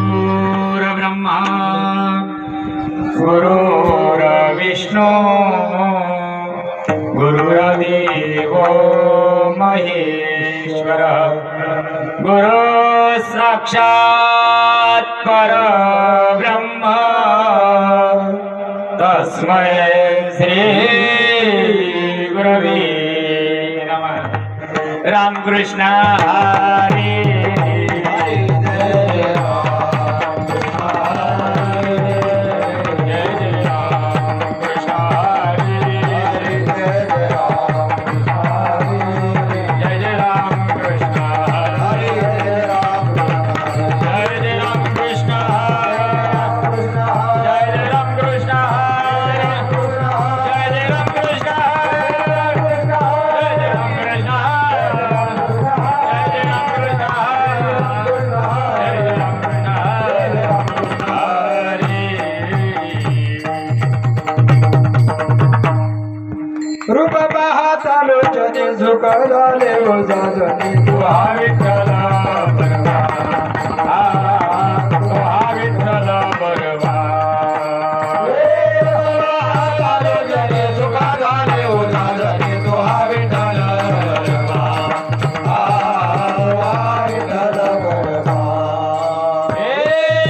गुरुर्ब्रह्मा गुरुर्विष्णू गुरुर्देव महेश्वर गुरु साक्षात् परब्रह्म तस्मै श्री गुरवे नमः। रामकृष्ण हरी रूप पाहता लोचने झुक झाले हो जाजने तू हा विठ्ठल बरवा तू हा विठ्ठल बरवा लोचने झुक झाले हो जाजने तू हा विठ्ठल बरवा विठ्ठल बरवा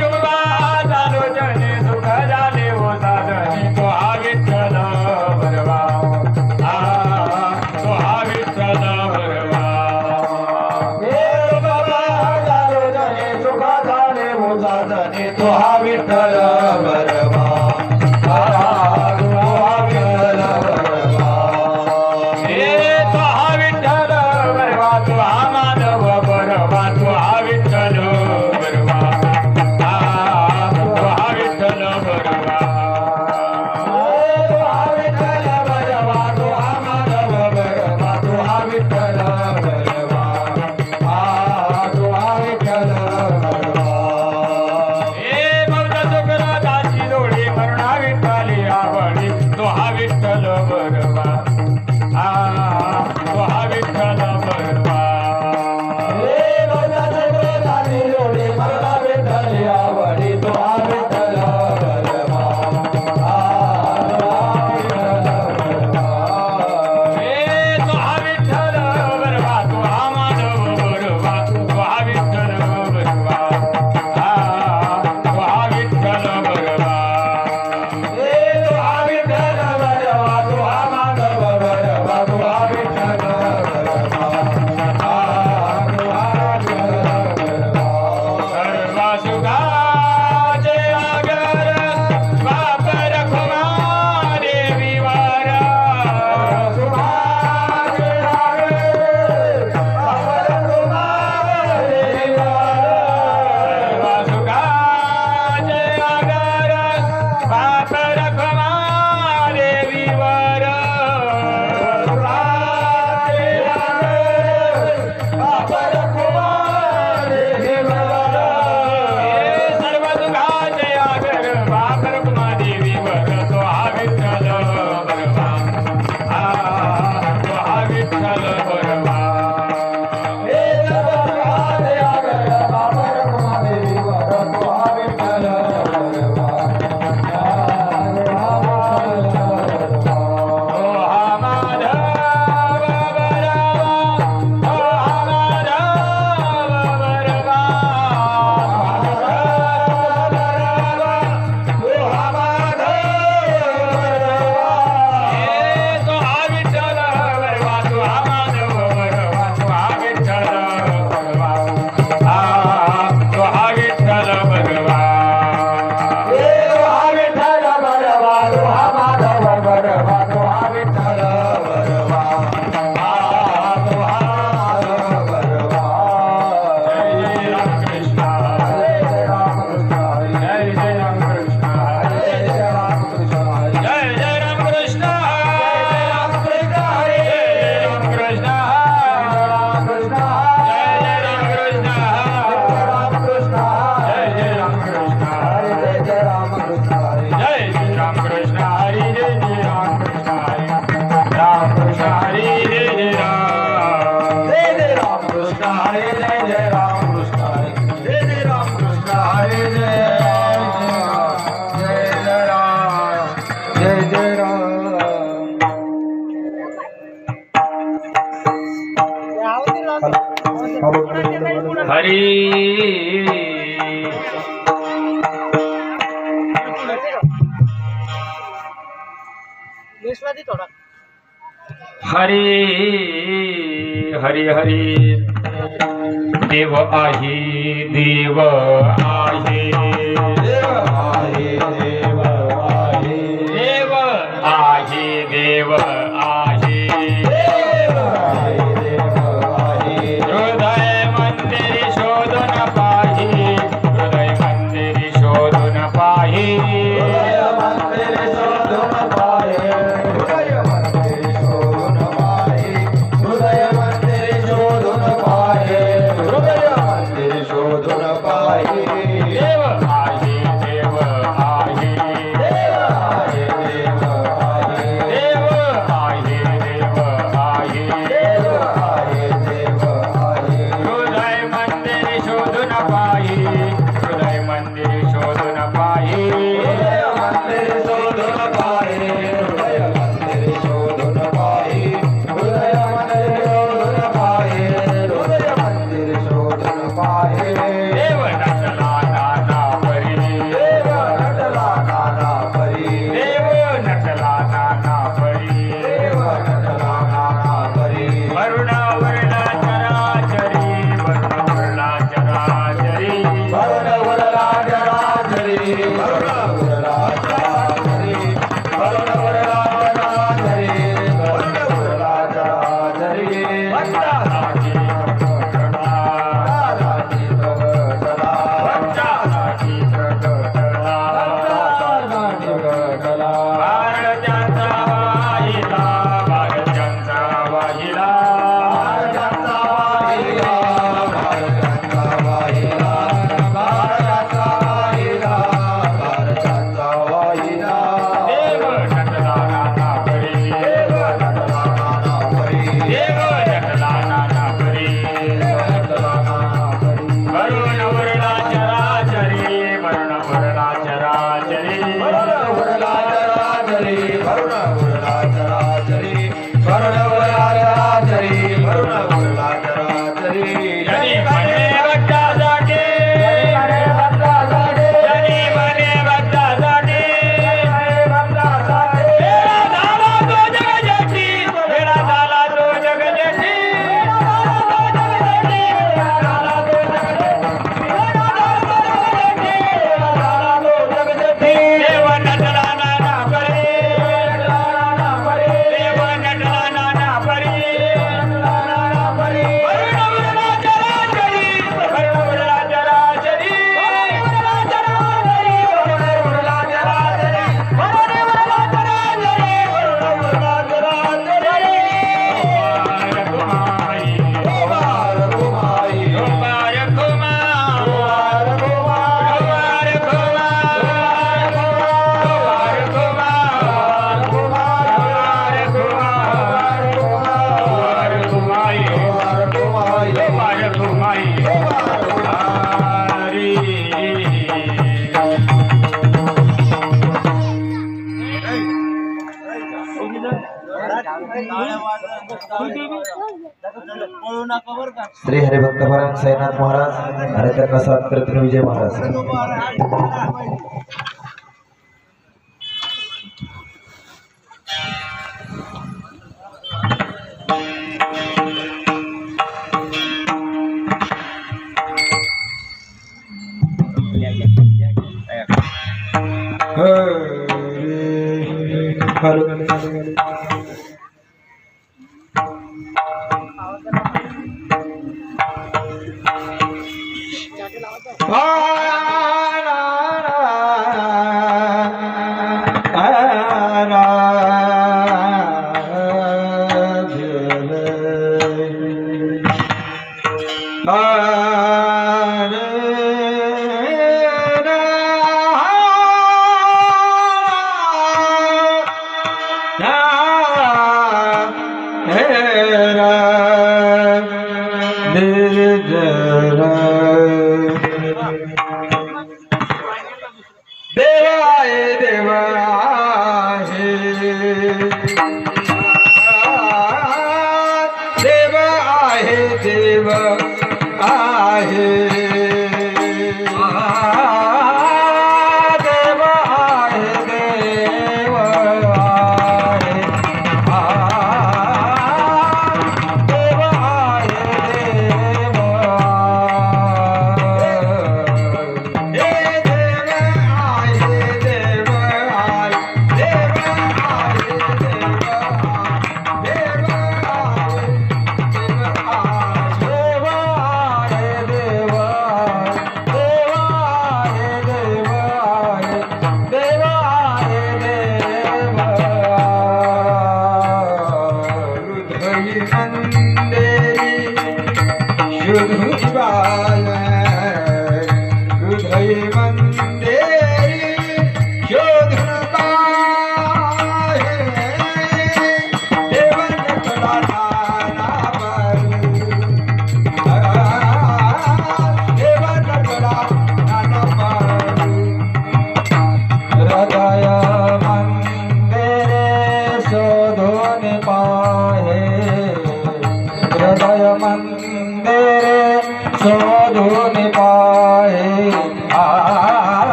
रूप पाहता लोचने झुक झाले हो जाजने तू हा विठ्ठल बरवा तो हा विठ्ठल बरवा तो हा विठ्ठल बरवा तू हा माधव बरवा तू हा विठ्ठल बरवा तू हा विठ्ठल बरवा तो हा विठ्ठल बरवा तो हा माधव बरवा तो हा विठ्ठल बरवा तो हा विठ्ठल बरवा तो हा विठ्ठल बरवा तो हा विठ्ठल बरवा हे भजन जोडे हरी हरी हरी हरी देव आहे देव आहे देव आहे देव आहे देव आहे देव आहे देव आहे देव आहे हृदय मंदिर शोधून पाही हृदय मंदिर शोधून पाही हृदय मंदिर शोधून पाहे हृदय मंदिर शोधून पाहे हृदय मंदिर शोधून पाहे हृदय मंदिर शोधून पाहे देव आहे देव आहे देव आहे देव आहे देव आहे देव आहे देव आहे देव आहे हृदय मंदिर शोधून पाही हृदय मंदिर शोधून पाही हृदय मंदिर शोधून पाहे हृदय मंदिर शोधून पाहे हृदय मंदिर शोधून पाहे हृदय मंदिर शोधून पाहे देव नटला नाना परी देव नटला नाना परी देव नटला नाना परी देव नटला नाना परी वरुण वर्ण चराचरी वरुण वर्ण चराचरी वरुण वरला जराजरी वरुण वरला जराजरी वरुण वरला जराजरी वरुण वरला जराजरी वंचालाची प्रकटला राजी प्रगटला वंचालाची प्रकटला राजी प्रगटला भारताचा वाहिला भारताचा वाहिला भारताचा वाहिला भारताचा वाहिला भारताचा वाहिला भारताचा वाहिला देव नटला नाना परी देव नटला नाना परी देव नटला नाना परी नटला नाना परी वरुण वरला चराचरी वरुण वरला चराचरी वरुण वरला जराजरी वरुण वरला जराजरी वरुण वरला जराजरी वरुण वरला जराजरी जनी म्हणे भक्तासाठी जनी म्हणे भक्तासाठी वेळा झाला तो जगजेठी वेळा झाला तो जगजेठी देव नटला नाना परी देव नटला नाना परी वरुण वरला चराचरी वरुण वरला चराचरी वरुण वरला चराचरी वरुण वरला चराचरी वरुण वरला चराचरी कुमार कुमाई कुमार कुमाई कुमार कुमार कुमार कुमार कुमार कुमार कुमार कुमार कुमाई हरी श्री हरिभक्त परायण साईनाथ महाराज आणि त्यांना साथ करतील विजय महाराज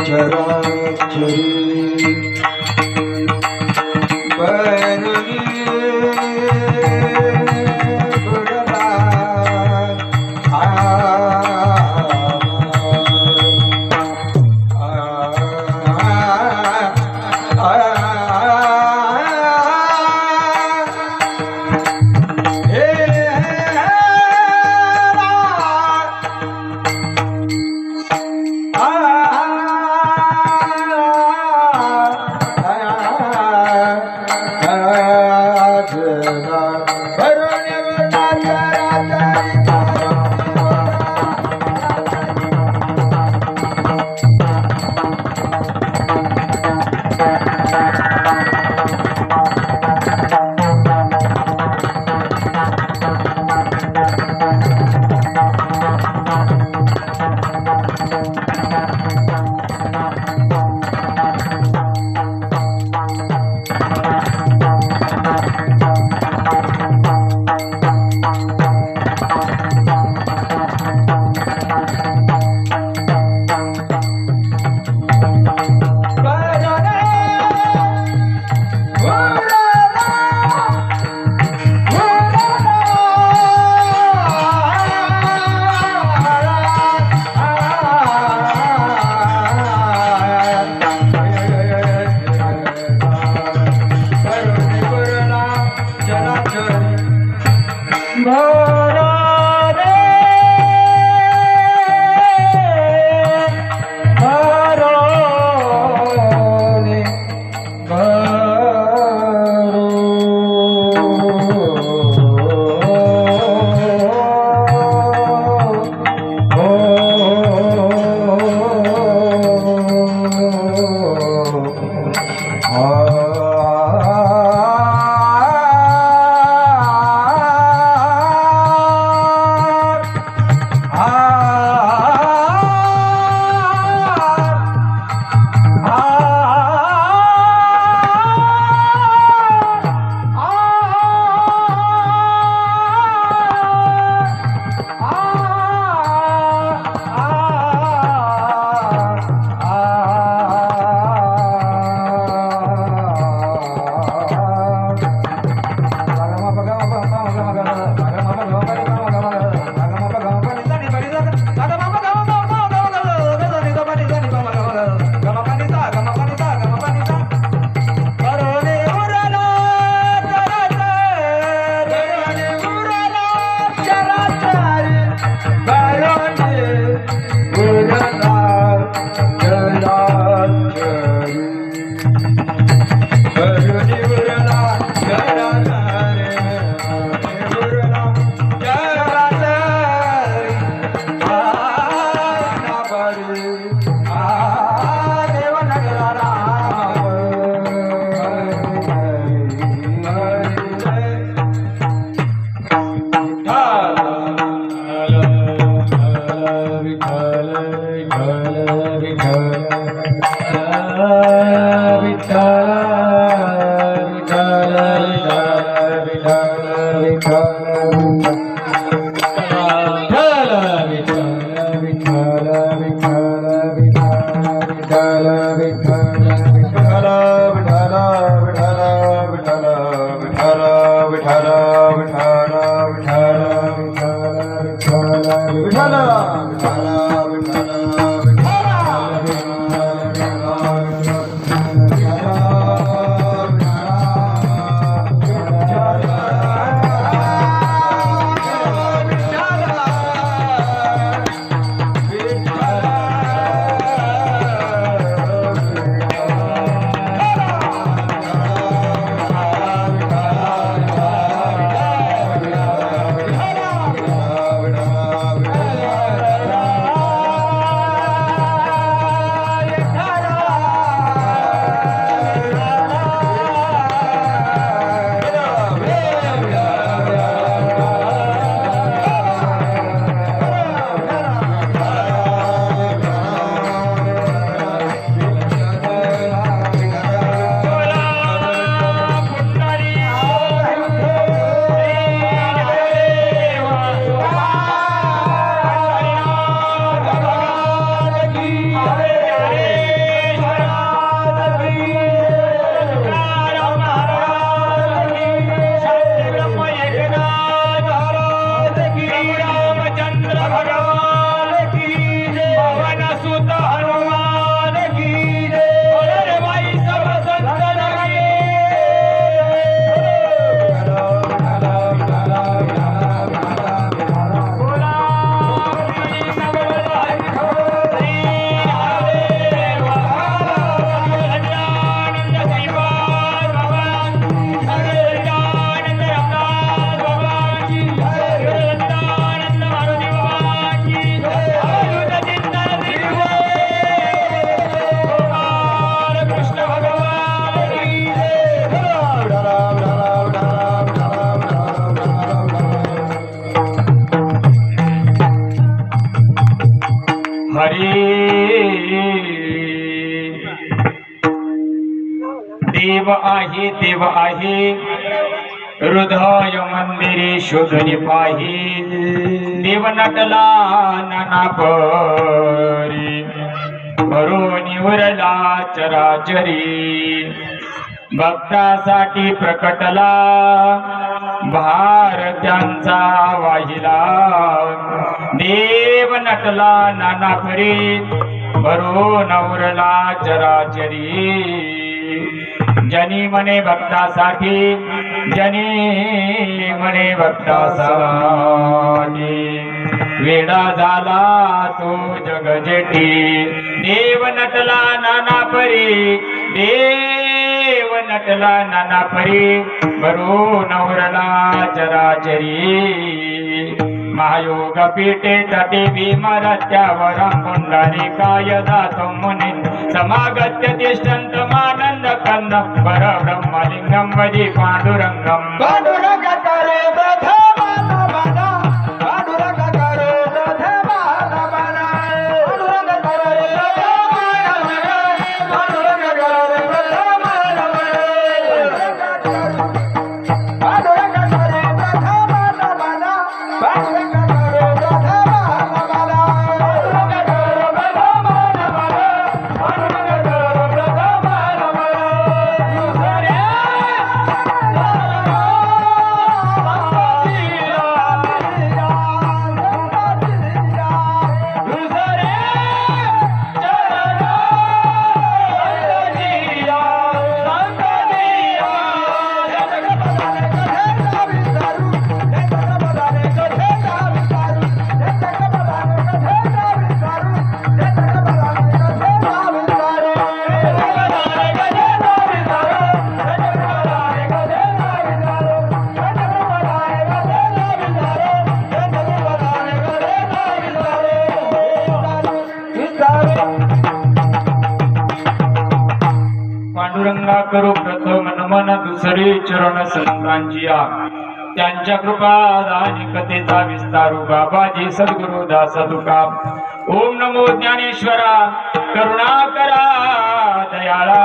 चराचरी विठ्ठल देव आहे देव आहे हृदय मंदिरे शोधने पाही देव नटला नाना परी भरून उरला चराचरी भक्तासाठी प्रकटला भार त्यांचा वाहिला देव नटला नाना परी भरून उरला चराचरी जनी म्हणे भक्तासाठी जनी म्हणे भक्तासाठी वेडा झाला तो जगजेठी देव नटला नाना परी देव नटला नाना परी भरून उरला चराचरी महायोग पीठे तटे भीमरत्यावर पुंडरी काय दातो मुनी समागत्य तिष्ठन्तमानंद कंद पर ब्रह्मलिंगम वजी पांडुरंगम पांडुरंग करे प्रथमा नमना पांडुरंग करे प्रथमा नमना पांडुरंग करे प्रथमा नमना पांडुरंग करे प्रथमा नमना पांडुरंग करे प्रथमा नमना पांडुरंग करे प्रथमा नमना पांडुरंग करे प्रथमा नमना पांडुरंग करे प्रथमा पांडुरंगा करू प्रथम नमन दुसरे चरण संतांची त्यांच्या कृपा दानी कथेचा विस्तारू बाबाजी सद्गुरु दास तुका ओम नमो ज्ञानेश्वरा करुणा करा दयाळा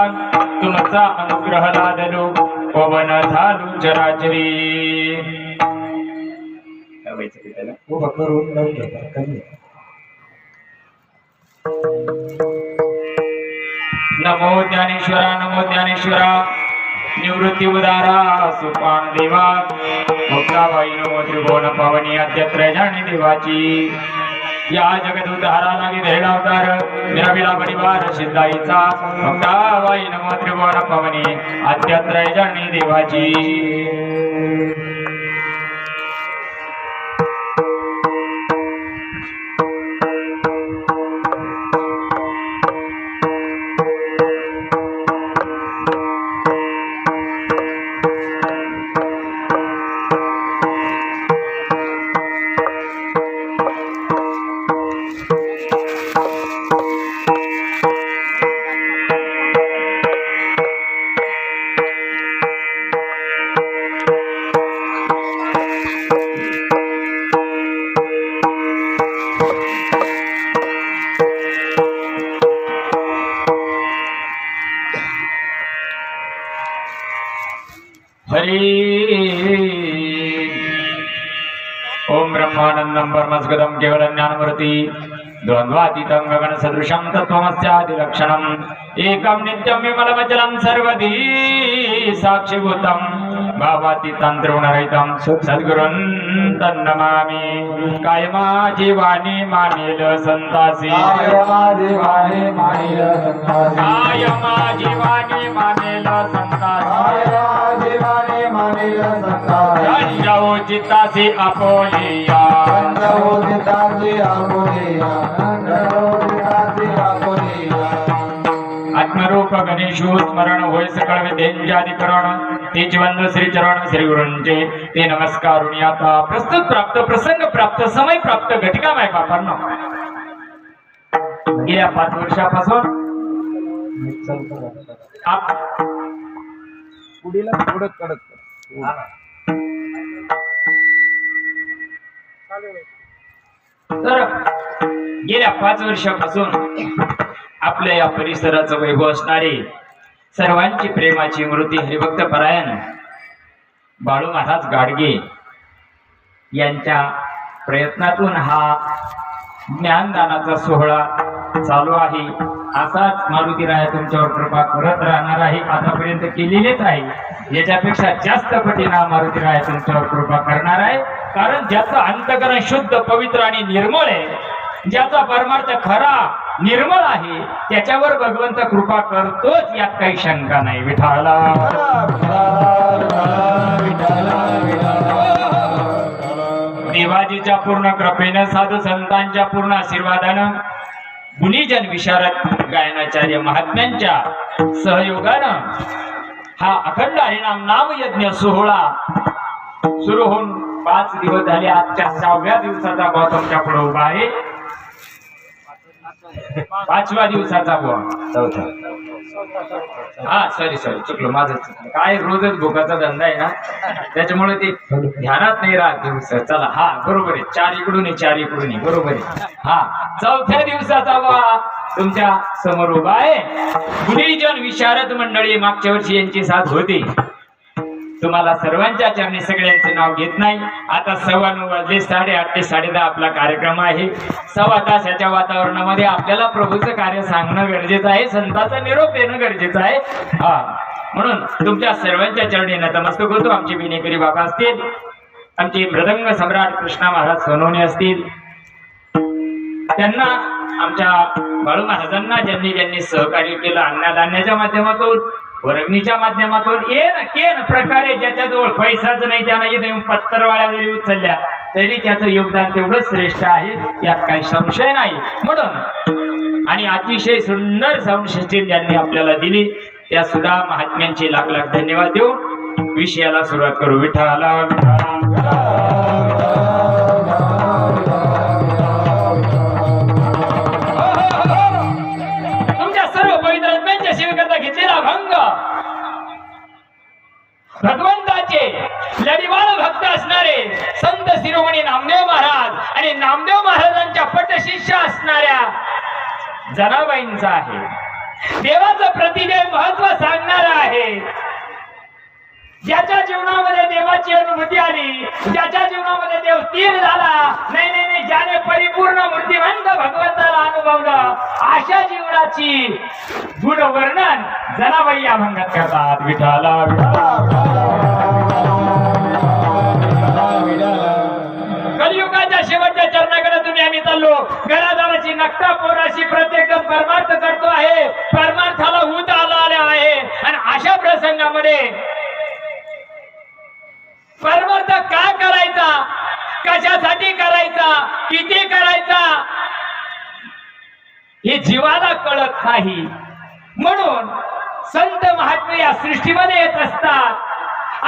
तुमचा अनुग्रह लादलो पवन झालू चराचरी उभं करून लावून घेतात कमी नमो ज्ञानेश्वरा निवृत्ती उदारा सुपान देवा भक्ताबाई नमो त्रिभुवन पावनी अद्यत्र जाणी देवाची या जगत उद्धारा लागी धैर्य अवतार निराविला परिवार सिद्धाईचा भक्ताबाई नमो त्रिभुवन पावनी अद्यत्र जाणी देवाची हरी ओम ब्रह्मानंदं परमसद्गतं केवलं ज्ञानमूर्ति द्वन्द्वातीतं गगनसदृशं तत्त्वमस्यादिलक्षणम् एकं नित्यं विमलमचलं सर्वधी साक्षिभूतं भावातीतं त्रिगुणरहितं सद्गुरुं तन्नमामि कायमाची वाणी मानेल संतासी माझी वाणी मानिल संतासी कायमाची वाणी मानेल संतासी माझी वाणी मानिल संतासी रंजो चित्तासी आपोलिया रंजोदितासी आपुलिया रंजोदितासी आपुलिया आत्मरूप गणेशो स्मरण होय सकळ विद्यांच्याधिकरण ते जिवंत श्री चरण श्री गुरूंचे ते नमस्कारुणी आता प्रस्तुत प्राप्त प्रसंग प्राप्त समय प्राप्त घटिकामय बापांनो गेल्या 5 वर्षापासून पुढीला थोडं कडक तर गेल्या 5 वर्षापासून आपल्या या परिसराचं वैभव असणारे सर्वांची प्रेमाची मूर्ती हरिभक्त परायण बाळू महाराज गाडगे यांच्या प्रयत्नातून हा ज्ञानदानाचा सोहळा चालू आहे. असाच मारुतीराया तुमच्यावर कृपा करत राहणार आहे. आतापर्यंत केलेलेच आहे. याच्यापेक्षा जास्त पटीने मारुतीराया तुमच्यावर कृपा करणार आहे. कारण ज्याचं अंतकरण शुद्ध पवित्र आणि निर्मळ आहे, ज्याचा परमार्थ खरा निर्मळ आहे, त्याच्यावर भगवंत कृपा करतोच, यात काही शंका नाही. विठाला देवाजीच्या पूर्ण कृपेनं, साधू संतांच्या पूर्ण आशीर्वादानं, गुणीजन विशारद गायनाचार्य महात्म्यांच्या सहयोगानं हा अखंड हरिनाम नामयज्ञ सोहळा सुरू होऊन 5 दिवस झाले. आजच्या 6व्या दिवसाचा भाव तुमच्या पुढे उभा आहे. 5व्या दिवसाचा भाव सॉरी चुकलो, माझं चुकलं. काय रोजच भोगाचा धंदा आहे ना, त्याच्यामुळे ते ध्यानात नाही राहत दिवस. चला, हा बरोबर आहे. 4 इकडून 4 इकडून बरोबर आहे. हा 4थ्या दिवसाचा भाव तुमच्या समोर उभा आहे. गुणीजन विशारद मंडळी मागच्या वर्षी यांची साथ होती. तुम्हाला सर्वांच्या चरणी सगळ्यांचे नाव घेत नाही. आता 9:15 वाजले, 8:30 ते 10:30 आपला कार्यक्रम आहे. 1.25 तासाच्या वातावरणामध्ये आपल्याला प्रभूचं कार्य सांगणं गरजेचं आहे, संतांचा निरोप देणं गरजेचं आहे. म्हणून तुमच्या सर्वांच्या चरणी नतमस्तक होतो. आमचे विनेकरी बाबा असतील, आमचे मृदंग सम्राट कृष्णा महाराज सोनवणे असतील, त्यांना आमच्या बाळू महाराजांना ज्यांनी सहकार्य केलं, अन्नधान्याच्या माध्यमातून, वर्गणीच्या माध्यमातून, केन प्रकारे ज्याच्याजवळ पैसाच नाही त्यानं इथे पत्तरवाळ्या जरी उचलल्या तरी त्याचं योगदान तेवढंच श्रेष्ठ आहे, यात काही संशय नाही. म्हणून आणि अतिशय सुंदर साऊंड सिस्टीम ज्यांनी आपल्याला दिली त्या सुद्धा महात्म्यांचे लाख लाख धन्यवाद देऊन विषयाला सुरुवात करू. विठाला तुमच्या सर्व पवित्र आत्म्यांच्या सेवेकरता घेतलेला भंग भगवंताचे लढीवाळ भक्त असणारे संत शिरोमणी नामदेव महाराज आणि नामदेव महाराजांच्या पटशिष्य असणाऱ्या जनाबाईंचा आहे. देवाचं प्रतिदेव महत्व सांगणारा आहे. ज्याच्या जीवनामध्ये देवाची अनुभूती आली, ज्याच्या जीवनामध्ये देव स्थिर झाला, नाही ज्याने परिपूर्ण मूर्तिमंत भगवंताला अनुभवलं, अशा जीवनाची गुणवर्णन जनाबाई या भंगात करतात. विठाला कलियुगाच्या शेवटच्या चरणाकडे तुम्ही आम्ही चाललो. घरादाराची नकटा पोराशी प्रत्येक जण परमार्थ करतो आहे, परमार्थाला उत आला आहे. आणि अशा प्रसंगामध्ये परमार्थ का करायचा, कशासाठी करायचा, किती करायचा, हे जीवाला कळत नाही. म्हणून संत महात्मे या सृष्टीमध्ये येत असतात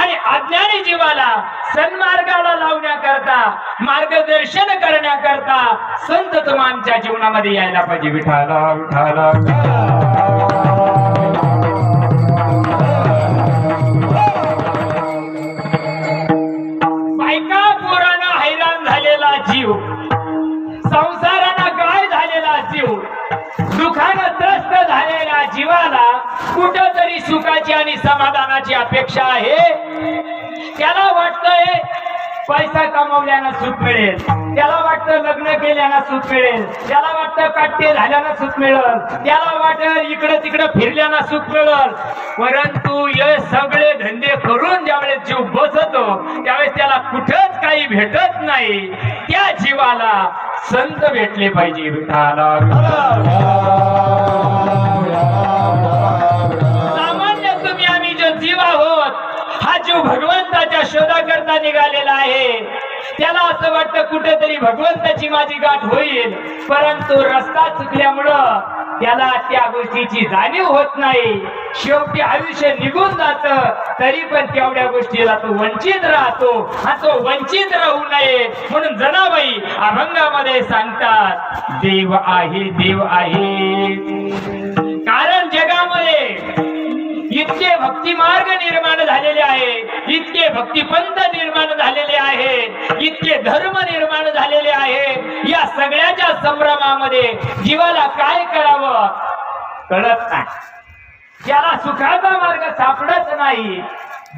आणि अज्ञानी जीवाला सन्मार्गाला लावण्याकरता, मार्गदर्शन करण्याकरता संत तुमच्या जीवनामध्ये यायला पाहिजे. विठाला विठाला बायका पोरानं हैराण झालेला जीव, संसारानं गाय झालेला जीव, दुःखानं त्रस्त झालेल्या जीवाला कुठंतरी सुखाची आणि समाधानाची अपेक्षा आहे. त्याला वाटतंय पैसा कमवल्यानं सुख मिळेल, त्याला वाटतं लग्न केल्यानं सुख मिळेल, त्याला वाटतं काट्टे झाल्यानं सुख मिळेल, त्याला वाटतं इकडं तिकडं फिरल्यानं सुख मिळेल. परंतु हे सगळे धंदे करून ज्यावेळेस जीव बसतो त्यावेळेस त्याला कुठंच काही भेटत नाही. त्या जीवाला संत भेटले पाहिजे. विठाला सामान्य तुम्ही आम्ही जो जीव आहोत, हा जीव भगवंताच्या शोधाकरता निघालेला आहे. त्याला असं वाटतं कुठेतरी भगवंताची माझी गाठ होईल, परंतु रस्ता चुकल्यामुळं त्याला त्या गोष्टीची जाणीव होत नाही. शेवटी आयुष्य निघून जात, तरी पण तेवढ्या गोष्टीला तो वंचित राहतो. आणि तो वंचित राहू नये म्हणून जनाबाई अभंगामध्ये सांगतात, देव आहे देव आहे. कारण जगामध्ये इतके भक्ती मार्ग निर्माण झालेले आहे, इतके भक्तिपंथ निर्माण झालेले आहे, इतके धर्म निर्माण झालेले आहे. या सगळ्याच्या संभ्रमामध्ये जीवाला काय करावं कळत नाही. त्याला सुखाचा मार्ग सापडत नाही.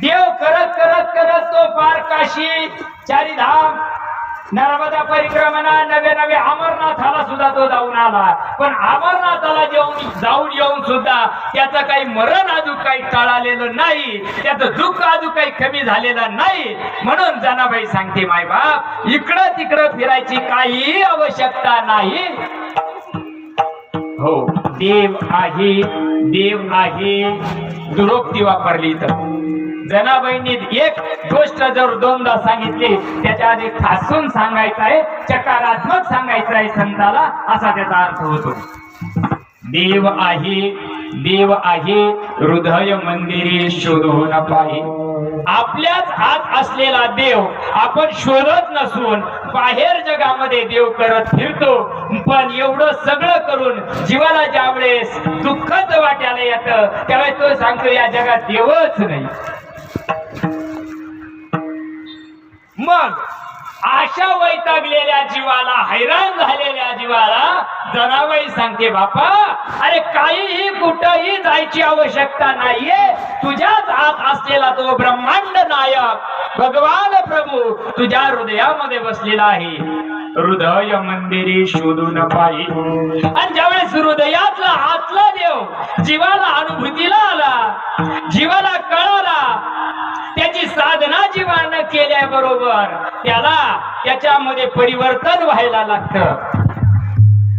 देव करत करत करत तो पार काशी, चारीधाम, नर्मदा परिक्रमणा, नवे नवे अमरनाथाला सुद्धा तो जाऊन आला. पण अमरनाथाला जाऊन येऊन सुद्धा त्याचं काही मरण अजून काही टळालेलं नाही, त्याचं दुःख अजून काही कमी झालेलं नाही. म्हणून जनाबाई सांगते, माय बाप, इकडं तिकडं फिरायची काही आवश्यकता नाही. हो, देव आहे, देव आहे, दुरोक्ती वापरली. तर जनाबाईंनी एक गोष्ट जर दोनदा सांगितली, त्याच्या आधी खासून सांगायचं आहे, चकारात्मक सांगायचं आहे संताला, असा त्याचा अर्थ होतो. देव आहे, देव आहे, हृदय मंदिरी शोधून पाहि. आपल्याच आत असलेला देव आपण शोधत नसून बाहेर जगामध्ये देव करत फिरतो. पण एवढं सगळं करून जीवाला ज्या वेळेस दुःखच वाट्याला येतं, त्यावेळेस तो सांगतो या जगात देवच नाही. मग अशा वैतागलेल्या जीवाला, हैराण झालेल्या जीवाला जनाबाई सांगते, बापा, अरे काहीही कुठंही जायची आवश्यकता नाहीये. तुझ्याच आत असलेला तो ब्रह्मांड नायक भगवान प्रभू तुझ्या हृदयामध्ये बसलेला आहे. हृदय मंदिरी शोधून पाहि. आणि ज्यावेळेस हृदयातला आतला देव जीवाला अनुभूतीला आला, जीवाला कळाला, त्याची साधना जीवानं केल्याबरोबर त्याला त्याच्यामध्ये परिवर्तन व्हायला लागतं.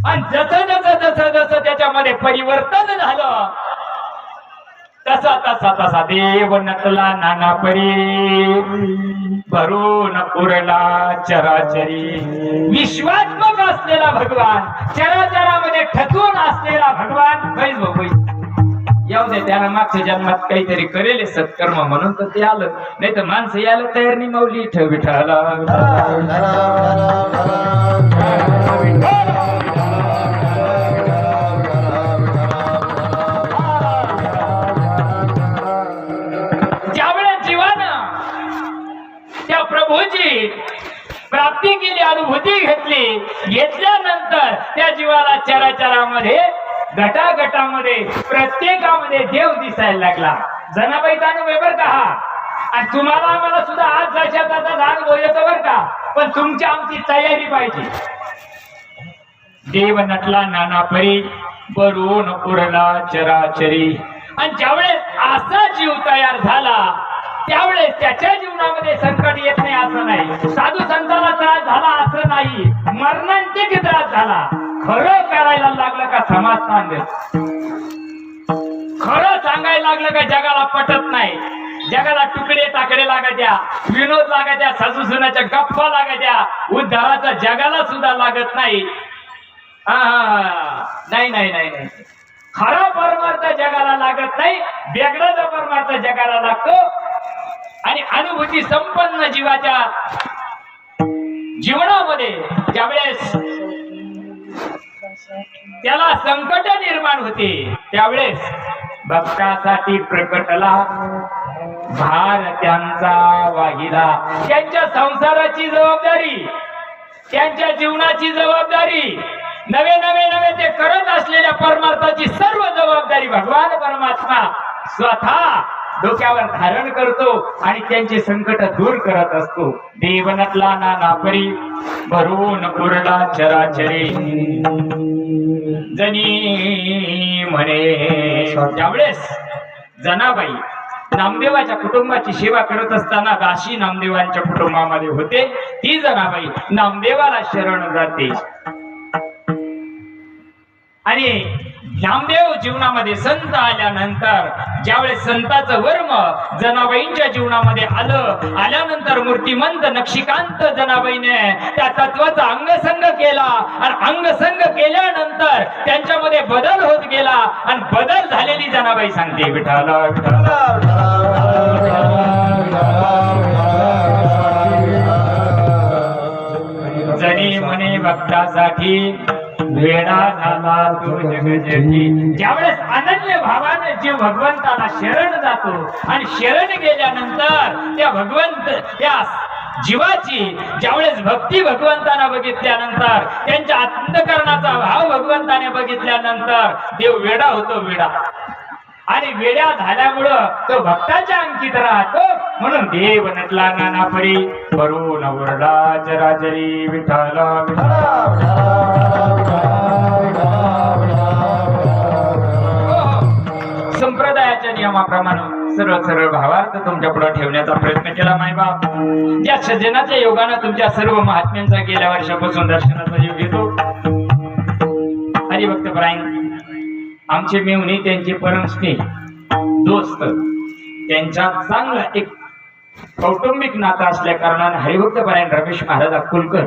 आणि जसं जसं जसं जसं त्याच्यामध्ये परिवर्तन झालं, तसा तसा तसा देव नटला नाना परी, भरून पुरला चराचरी. विश्वात्मक असलेला भगवान, चराचरामध्ये ठसून असलेला भगवान, बैस बैस येऊ दे, त्याला मागच्या जन्मात काहीतरी करेल सत्कर्म म्हणून तर ते आलं, नाही तर माणसं यायला तयार नाही. माऊली विठ्ठला ज्यावेळेस जीवानं त्या प्रभूची प्राप्ती केली, अनुभूती घेतली, घेतल्यानंतर त्या जीवाला चराचरामध्ये, गटागटामध्ये, प्रत्येकामध्ये देव दिसायला लागला. जनाबाईचा अनुभव बर का हा. आणि तुम्हाला आम्हाला सुद्धा आज जशाचा अनुभव येतो बर का. पण तुमची आमची तयारी पाहिजे. देव नटला नाना परी, भरून पुरला चराचरी. आणि ज्यावेळेस असा जीव तयार झाला, त्यावेळेस त्याच्या जीवनामध्ये संकट येत नाही असं नाही, साधू संताला त्रास झाला असं नाही, मरणांतिक त्रास झाला. खरं करायला लागलं का समाजस्थान देत, खरं सांगायला लागलं का जगाला पटत नाही. जगाला तुकडे टाकडे लागायच्या, विनोद लागायच्या, सासू सुनाच्या गप्पा लागायच्या, उद्धाराचा जगाला सुद्धा लागत नाही. नाही नाही नाही नाही, खरा परमार्थ जगाला लागत नाही, वेगळाचा परमार्थ जगाला लागतो. आणि अनुभूती संपन्न जीवाच्या जीवनामध्ये ज्यावेळेस त्याला संकट निर्माण होते, त्यावेळेस भक्तासाठी प्रकटला भार त्यांचा वाहिला. त्यांच्या संसाराची जबाबदारी, त्यांच्या जीवनाची जबाबदारी, नवे नवे नवे ते करत असलेल्या परमार्थाची सर्व जबाबदारी भगवान परमात्मा स्वतः डोक्यावर धारण करतो आणि त्यांचे संकट दूर करत असतो. देव नटला नाना परी, भरून पुरला चराचरी. जनी म्हणे, त्यावेळेस जनाबाई नामदेवाच्या कुटुंबाची सेवा करत असताना दाशी नामदेवांच्या कुटुंबामध्ये होते. ती जनाबाई नामदेवाला शरण जाते आणि नामदेव जीवनामध्ये संत आल्यानंतर ज्यावेळेस संताचं वर्म जनाबाईंच्या जीवनामध्ये आल्यानंतर मूर्तिमंत नक्षीकांत जनाबाईने त्या तत्वाचा अंगसंग केला. आणि अंगसंग केल्यानंतर त्यांच्यामध्ये बदल होत गेला आणि बदल झालेली जनाबाई सांगते, विठाला जनी म्हणे भक्तासाठी वेडा झाला तो जगजेठी. ज्यावेळेस अनन्य भावाने जीव भगवंताला शरण जातो आणि शरण गेल्यानंतर त्या जीवाची ज्यावेळेस भक्ती भगवंताना बघितल्यानंतर, त्यांच्या अंतःकरणाचा भाव भगवंताने बघितल्यानंतर देव वेडा होतो. वेडा आणि वेड्या झाल्यामुळं तो भक्ताच्या अंकित राहतो. म्हणून देव नटला नाना परी वरून ओरडा चराचरी विठ्ठल संप्रदायाच्या नियमाप्रमाणे सरळ सरळ भावार्थ तुमच्या पुढे ठेवण्याचा प्रयत्न केला मायबाप. ज्या सज्जनाच्या योगानं तुमच्या सर्व महात्म्यांचा गेल्या वर्षापासून दर्शनाचा योग येतो. हरिभक्त परायण आमचे मेवणी त्यांचे परम स्नेह दोस्त त्यांच्या चांगला एक कौटुंबिक नातं असल्या कारणाने हरिभक्त परायण रमेश महाराज अक्कलकर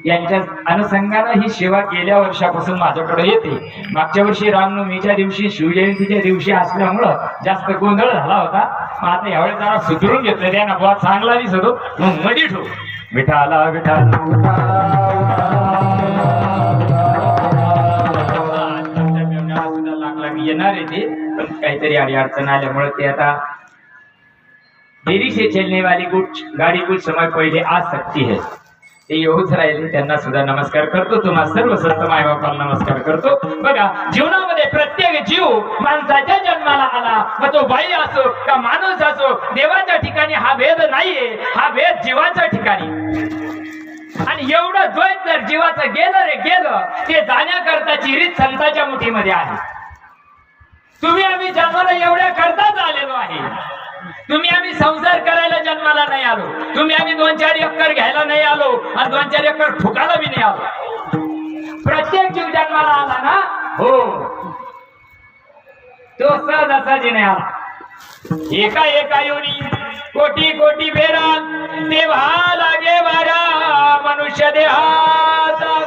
यांच्या अनुषंगाने ही सेवा गेल्या वर्षापासून माझ्याकडे येते. मागच्या वर्षी रामनवमीच्या दिवशी शिवजयंतीच्या दिवशी असल्यामुळं जास्त गोंधळ झाला होता. मग आता यावेळी जरा सुधरून घेतलं त्यांना बुवा चांगला दिसतो मग मधी ठेवू विठाला येणार आहे ते पण काहीतरी अडी अडचण आल्यामुळे ते आता देरी से चलने वाली गाडी कुछ समय पहिले आ सकती है ते येऊच राहिले. त्यांना सुद्धा नमस्कार करतो. तुम्हा सर्व संत मायबापांना नमस्कार करतो. बघा जीवनामध्ये प्रत्येक जीव माणसाच्या जन्माला आला मग तो बाई असो का माणूस असो देवाच्या ठिकाणी हा भेद नाहीये. हा भेद जीवाच्या ठिकाणी आणि एवढं द्वैत जर जीवाचं गेलं ते जाण्याकरताची रीत संतांच्या मुठीमध्ये आहे. तुम्ही आम्ही जन्माला एवढ्या करताच आलेलो आहे. तुम्ही आम्ही संसार करायला जन्माला नाही आलो. तुम्ही आम्ही 2-4 एकर घ्यायला नाही आलो आणि 2-4 एकर ठुकायला बी नाही आलो. प्रत्येक जीव जन्माला आला ना हो तो सहजासहजी नाही आला. एका योनी कोटी कोटी बेरा देवा लागे वारा मनुष्य देहाचा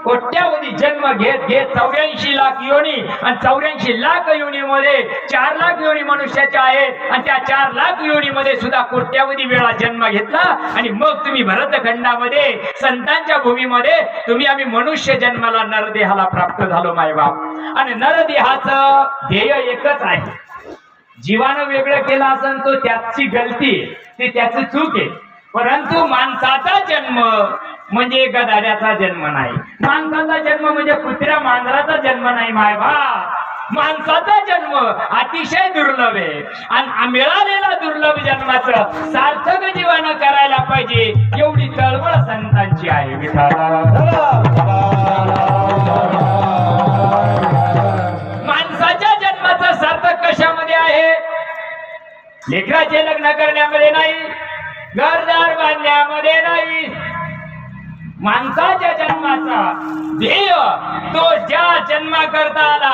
कोट्यावधी जन्म घेत 84 लाख योनी आणि 84 लाख योनीमध्ये 4 लाख योनी मनुष्याच्या आहेत आणि त्या 4 लाख योनीमध्ये सुद्धा कोट्यावधी वेळा जन्म घेतला आणि मग तुम्ही भरतखंडामध्ये संतांच्या भूमीमध्ये तुम्ही आम्ही मनुष्य जन्माला नरदेहाला प्राप्त झालो मायबाप. आणि नरदेहाचं ध्येय एकच आहे. जीवानं वेगळं केलं असेल तो त्याची गलती ते त्याची चूक आहे. परंतु माणसाचा जन्म म्हणजे गदाड्याचा जन्म नाही. माणसाचा जन्म म्हणजे कुत्र्या मांजराचा जन्म नाही मायबा. माणसाचा जन्म अतिशय दुर्लभ आहे आणि मिळालेला दुर्लभ जन्माचं सार्थक जीवानं करायला पाहिजे एवढी चळवळ संतांची आहे. माणसाच्या जन्माचं सार्थक कशामध्ये आहे? लेकराचे लग्न करण्यामध्ये नाही, घरदार बांधण्यामध्ये नाही. माणसाच्या जन्माचा ध्येय तो ज्या जन्मा करता आला.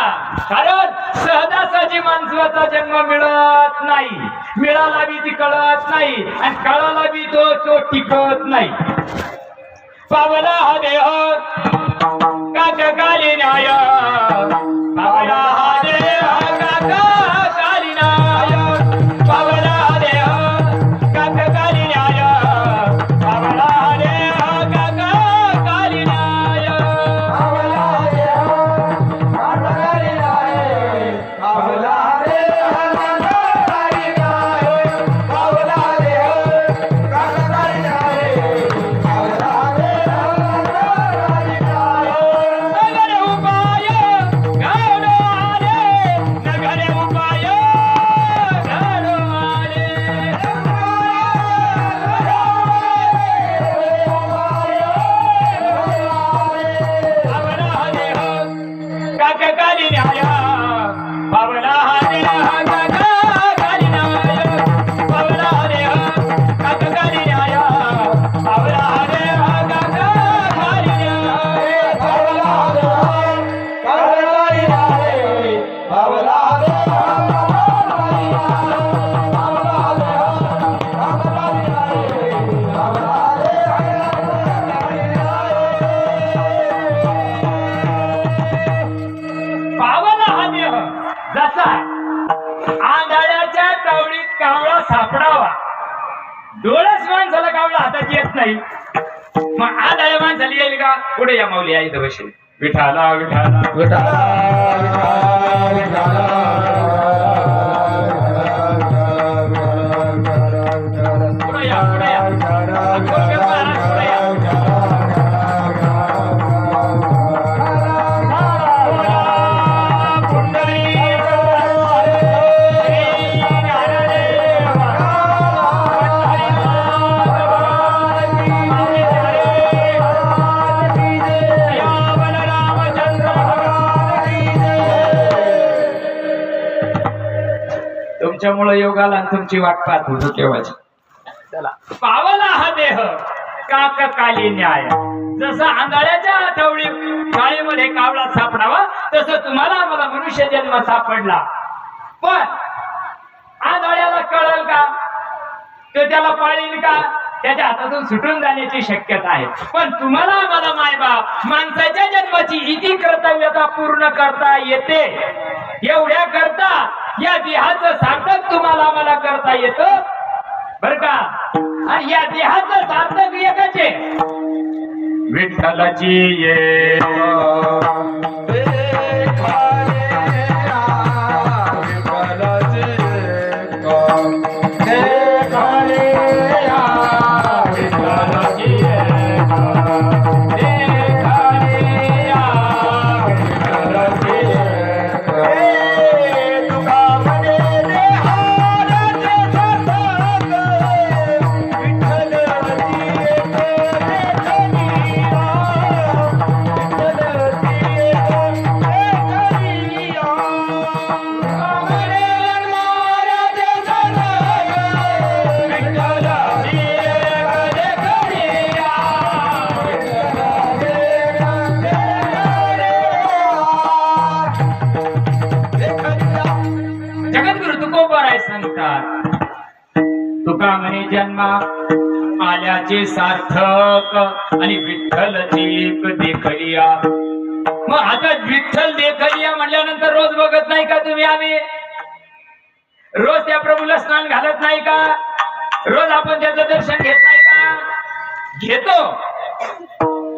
कारण सहजासहजी माणसाचा जन्म मिळत नाही. मिळाला बी ती कळत नाही आणि कळाला बी तो टिकत नाही. पावला हा देह काली न्याय पावला हा देह काली न्याय पावला हा देह काली न्याय पावला हा देह काली न्याय पावला देह काली न्याय पावला देह काली न्याय पावला देह काली न्याय पावला आंधळ्याच्या कवडीत कावळा सापडावा. डोळस माणसाला कावळा हातात येत नाही. मग आंधळ्या माणसाला येईल का? पुढे या माऊली आई तर बसेल. विठाला विठाला विठाला पुढे या पुढे या तुमच्यामुळे योगाला आणि तुमची वाट पाहत होतो केव्हाची. चला, पावला हा देह काक काली न्याय. जसं आंधळ्याच्या काळीमध्ये कावळा सापडावा तसं तुम्हाला मला मनुष्य जन्म सापडला. पण आंधळ्याला कळल का? तो त्याला पाळील का? त्याच्या हातातून सुटून जाण्याची शक्यता आहे. पण तुम्हाला मला मायबाप माणसाच्या जन्माची इति कर्तव्यता पूर्ण करता येते. एवढ्या करता या देहाचं सार्थक तुम्हाला मला करता येतं बर का. आणि या देहाचं सार्थक एकच आहे, विठ्ठलाची ये तुका म्हणे जन्मा आल्याचे सार्थक आणि विठ्ठलची देखलिया. मग आता विठ्ठल देखलिया म्हटल्यानंतर रोज बघत नाही का तुम्ही? आम्ही रोज त्या प्रभूला स्नान घालत नाही का? रोज आपण त्याचं दर्शन घेत नाही का? घेतो.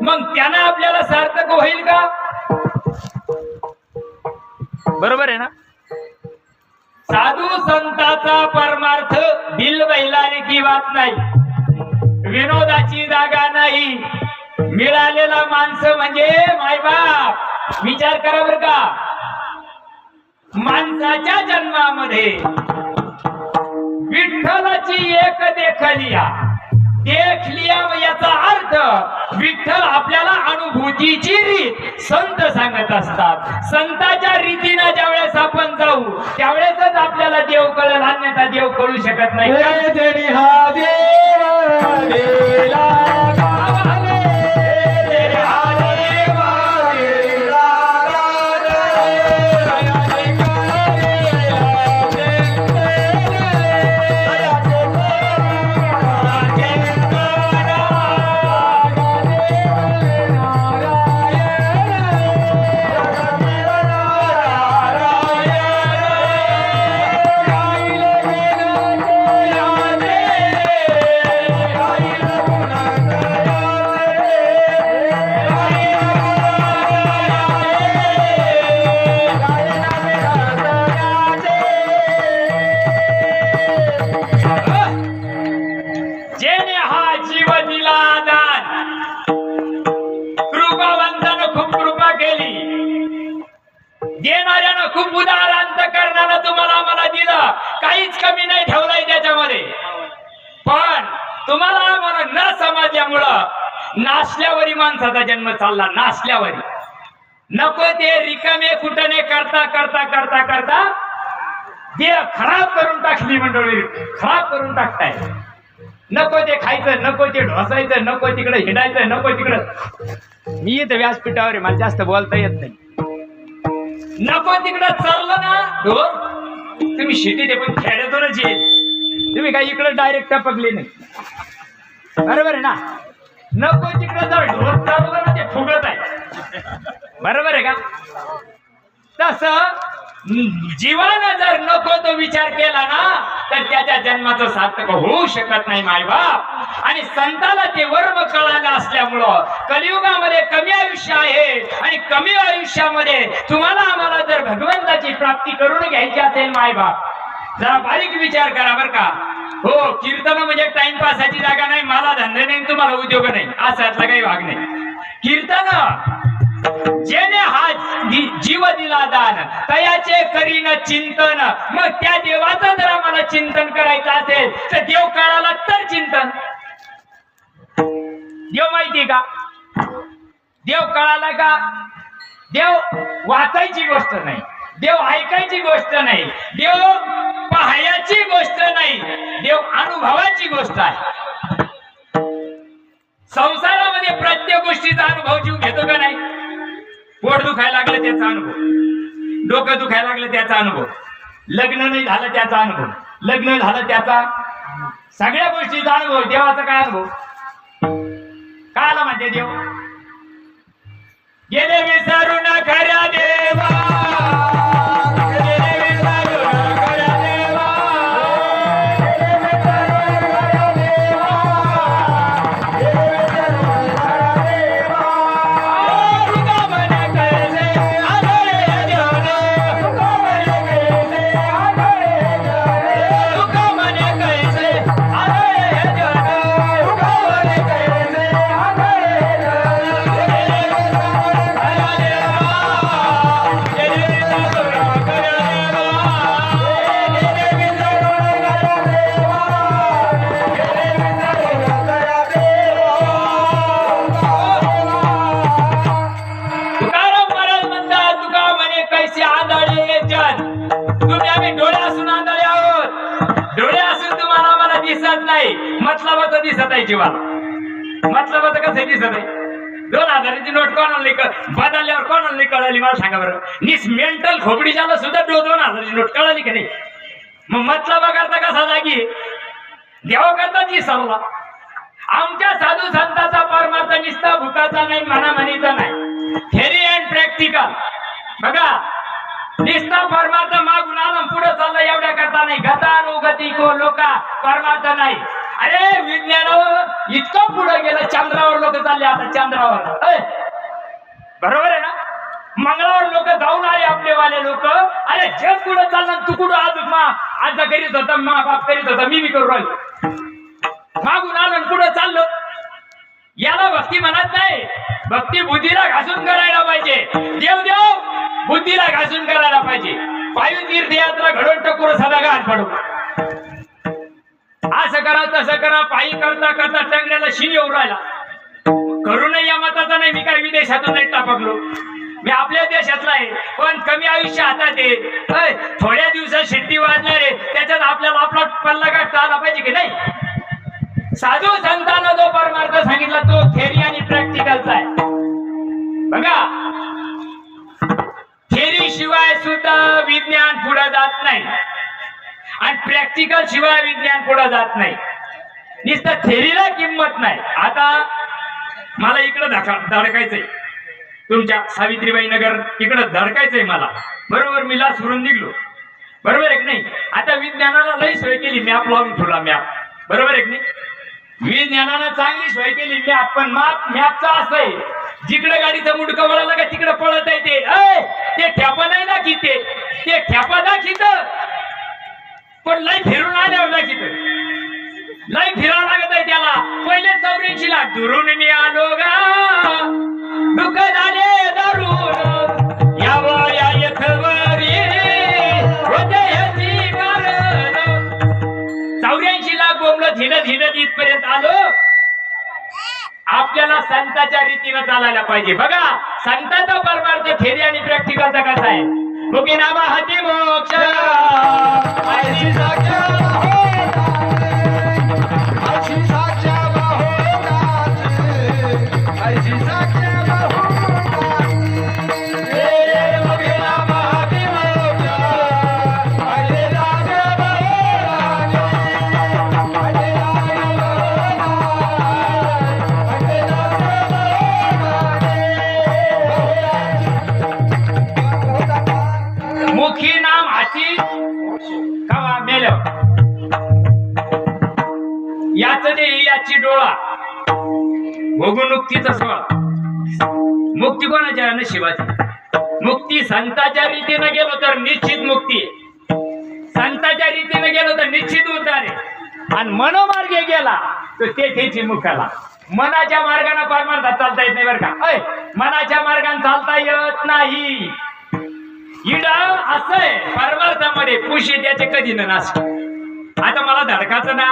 मग त्यानं आपल्याला सार्थक होईल का? बरोबर आहे ना. साधू संताचा परमार्थ दिल बैलाने की बात नाही, विनोदाची जागा नाही. मिळालेला माणसं म्हणजे मायबाप. विचार करा बर का. माणसाच्या जन्मामध्ये विठ्ठलाची एक देखलिया. देखलिया याचा अर्थ विठ्ठल आपल्याला अनुभूतीची रीत संत सांगत असतात. संताच्या रीतीनं ज्यावेळेस आपण जाऊ त्यावेळेसच आपल्याला देव कळेल, अन्यथा देव कळू शकत नाही. देणाऱ्यानं खूप उदार अंतकरणानं तुम्हाला मला दिलं, काहीच कमी नाही ठेवलंय त्याच्यामध्ये. पण तुम्हाला मला न समजल्यामुळं नासल्यावरी माणसाचा जन्म चालला. नासल्यावरी नको ते रिकामे कुटणे करता करता करता करता देह खराब करून टाकली. मंडळी खराब करून टाकताय. नको ते खायचं, नको ते ढोसायचं, नको तिकडे हिंडायचं, नको तिकडं. मी इथं व्यासपीठावर आहे, मला जास्त बोलता येत नाही. नको तिकडं चाललं ना ढोर, तुम्ही शेती ते पण खेड्यातूनच येईल. तुम्ही काय इकडे डायरेक्ट टपकले नाही. बरोबर आहे ना. नको तिकडं जर ढोर चाललं ना ते फुगत आहे. बरोबर आहे का? तसं जीवानं जर नको तो विचार केला ना तर त्याच्या जन्माचं सार्थक होऊ शकत नाही मायबाप. आणि संताला ते वर्म कळालं असल्यामुळं कलियुगामध्ये कमी आयुष्य आहे आणि कमी आयुष्यामध्ये तुम्हाला आम्हाला जर भगवंताची प्राप्ती करून घ्यायची असेल मायबाप, जरा बारीक विचार करा बर का. हो, कीर्तन म्हणजे टाइमपासाची जागा नाही, मला धंदे नाही, तुम्हाला उद्योग नाही, असातला काही भाग नाही. कीर्तन जेने हा जीव दिला दान तयाचे करीन चिंतन. मग त्या देवाचं जर आम्हाला चिंतन करायचं असेल तर देव कळाला तर चिंतन. देव माहिती का? देव कळाला का? देव वाचायची गोष्ट नाही, देव ऐकायची गोष्ट नाही, देव पाहायची गोष्ट नाही, देव अनुभवाची गोष्ट आहे. संसारामध्ये प्रत्येक गोष्टीचा अनुभव जीव घेतो का नाही? पोट दुखायला लागलं त्याचा अनुभव, डोकं दुखायला लागलं त्याचा अनुभव, लग्न नाही झालं त्याचा अनुभव, लग्न झालं त्याचा, सगळ्या गोष्टीचा अनुभव. देवाचा काय अनुभव? काय आला म्हणते देव? गेले विसरून खऱ्या देवा, गेले विसरून खऱ्या देवा, गेले विसरून खऱ्या देवा, गेले विसरून खऱ्या देवा. तुका म्हणे कैसे आढळे जन, तुका म्हणे कैसे आढळे जन, तुका म्हणे कैसे आढळे जन, तुका म्हणे कैसे आढळे तुकाराम महाराज म्हणतात, तुका म्हणे कैसे आंधळे जन. तुम्ही आम्ही डोळे असून आंधळे आहोत. डोळे असून तुम्हाला आम्हाला दिसत नाही, मतलबाचं दिसत आहे जीवाला. मतलबाचं कसं दिसत आहे? 2000ची नोट कोणाला बदलल्यावर कोणाला कळाली मला सांगा बरं. निस मेंटल खोबडी झालं सुद्धा 2000ची नोट कळाली का नाही? मग मतलबा करता कसा जागी देवा करता ती सरला. आमच्या साधू संतांचा परमार्थ निस्ता भुकाचा नाही, मनामनीचा नाही. Theory and practical. बघा, निस्ता परमार्थ मागून आलम पुढे चाललं एवढ्या करता नाही. गतानुगती को लोका परमार्थ नाही. अरे विज्ञान इतकं पुढे गेलं, चंद्रावर लोक चालले आता, चंद्रावर. बरोबर आहे ना? मंगळावर लोक जाऊन आले आपले वाले लोक. अरे जग पुढे चाललं, तू कुठं आज करीत होता, मा बाप करीत होता, मी करू राहिलो. मागून आलं पुढे चाललो. याला भक्ती म्हणत नाही. भक्ती बुद्धीला घासून करायला पाहिजे. देव देव बुद्धीला घासून करायला पाहिजे. पायी तीर्थयात्रा घडवून टकोर सदा गाठ पडू. असं करा तसं करा, पायी करता करता टंगड्याला शिन येऊन राहिला. करू नये या मताचा नाही. मी काय विदेशातून नाही टापकलो, मी आपल्या देशातला आहे. पण कमी आयुष्य हातात आहे. थोड्या दिवसात शिट्टी वाजणार आहे, त्याच्यात आपल्याला आपला पल्ला गाठता आला पाहिजे की नाही? साधू संतांना जो परमार्थ सांगितला तो थेरी आणि प्रॅक्टिकलचा आहे. बघा, थेरी शिवाय सुद्धा विज्ञान पुढे जात नाही आणि प्रॅक्टिकल शिवाय विज्ञान पुढे जात नाही. नुसतं थेरीला किंमत नाही. आता मला इकडं धडकायचंय, तुमच्या सावित्रीबाई नगर इकडं धडकायचंय मला. बरोबर, मी लाच सोडून निघलो. बरोबर आहे की नाही? आता विज्ञानाला लई सोय केली, मॅप लावून ठेवला मॅप. बरोबर आहे की नाही? विज्ञानानं चांगली सोय केली मॅप. पण मॅपचा असं आहे, जिकडे गाडीचं मुडकं वळलं का तिकडे पळत आहे ते ठेपा नाही दाखित, ते ठेपा दाखित, पण लई फिरून आल्यावर दाखित. लई फिरावं लागत आहे त्याला. पहिले 84 ला दुरून मी आलो गा, दुःख झाले दारून यावं या येथवरी हृदयाची कारण. 84 ला बोंबलं धीनं धीनं इथपर्यंत आलो. आपल्याला संतांच्या रीतीनं चालायला पाहिजे. बघा, संतांचा परमार्थ थेरी आणि प्रॅक्टिकलचा कसा आहे? मुखी नामा हाती मोक्ष, ऐशी साक्ष्या ऐशी साक्ष्या ऐशी साक्ष्या मुखी नाम हाती कवा मेलं, याच देही याची डोळा भोगून मुक्तीचा सोहळा. मुक्ती कोणाच्या नशिबाची? मुक्ती संतांच्या रीतीने गेलो तर निश्चित मुक्ती, संतांच्या रीतीने गेलो तर निश्चित उद्धार आहे. आणि मनोमार्गे गेला तर तेथेची मुखाला. मनाच्या मार्गाने परमार्थात चालता येत नाही बरं का. मनाच्या मार्गाने चालता येत नाही. इड असंय परमार्थामध्ये पुशी त्याचे कधी न नाश. आता मला धडकाचं ना,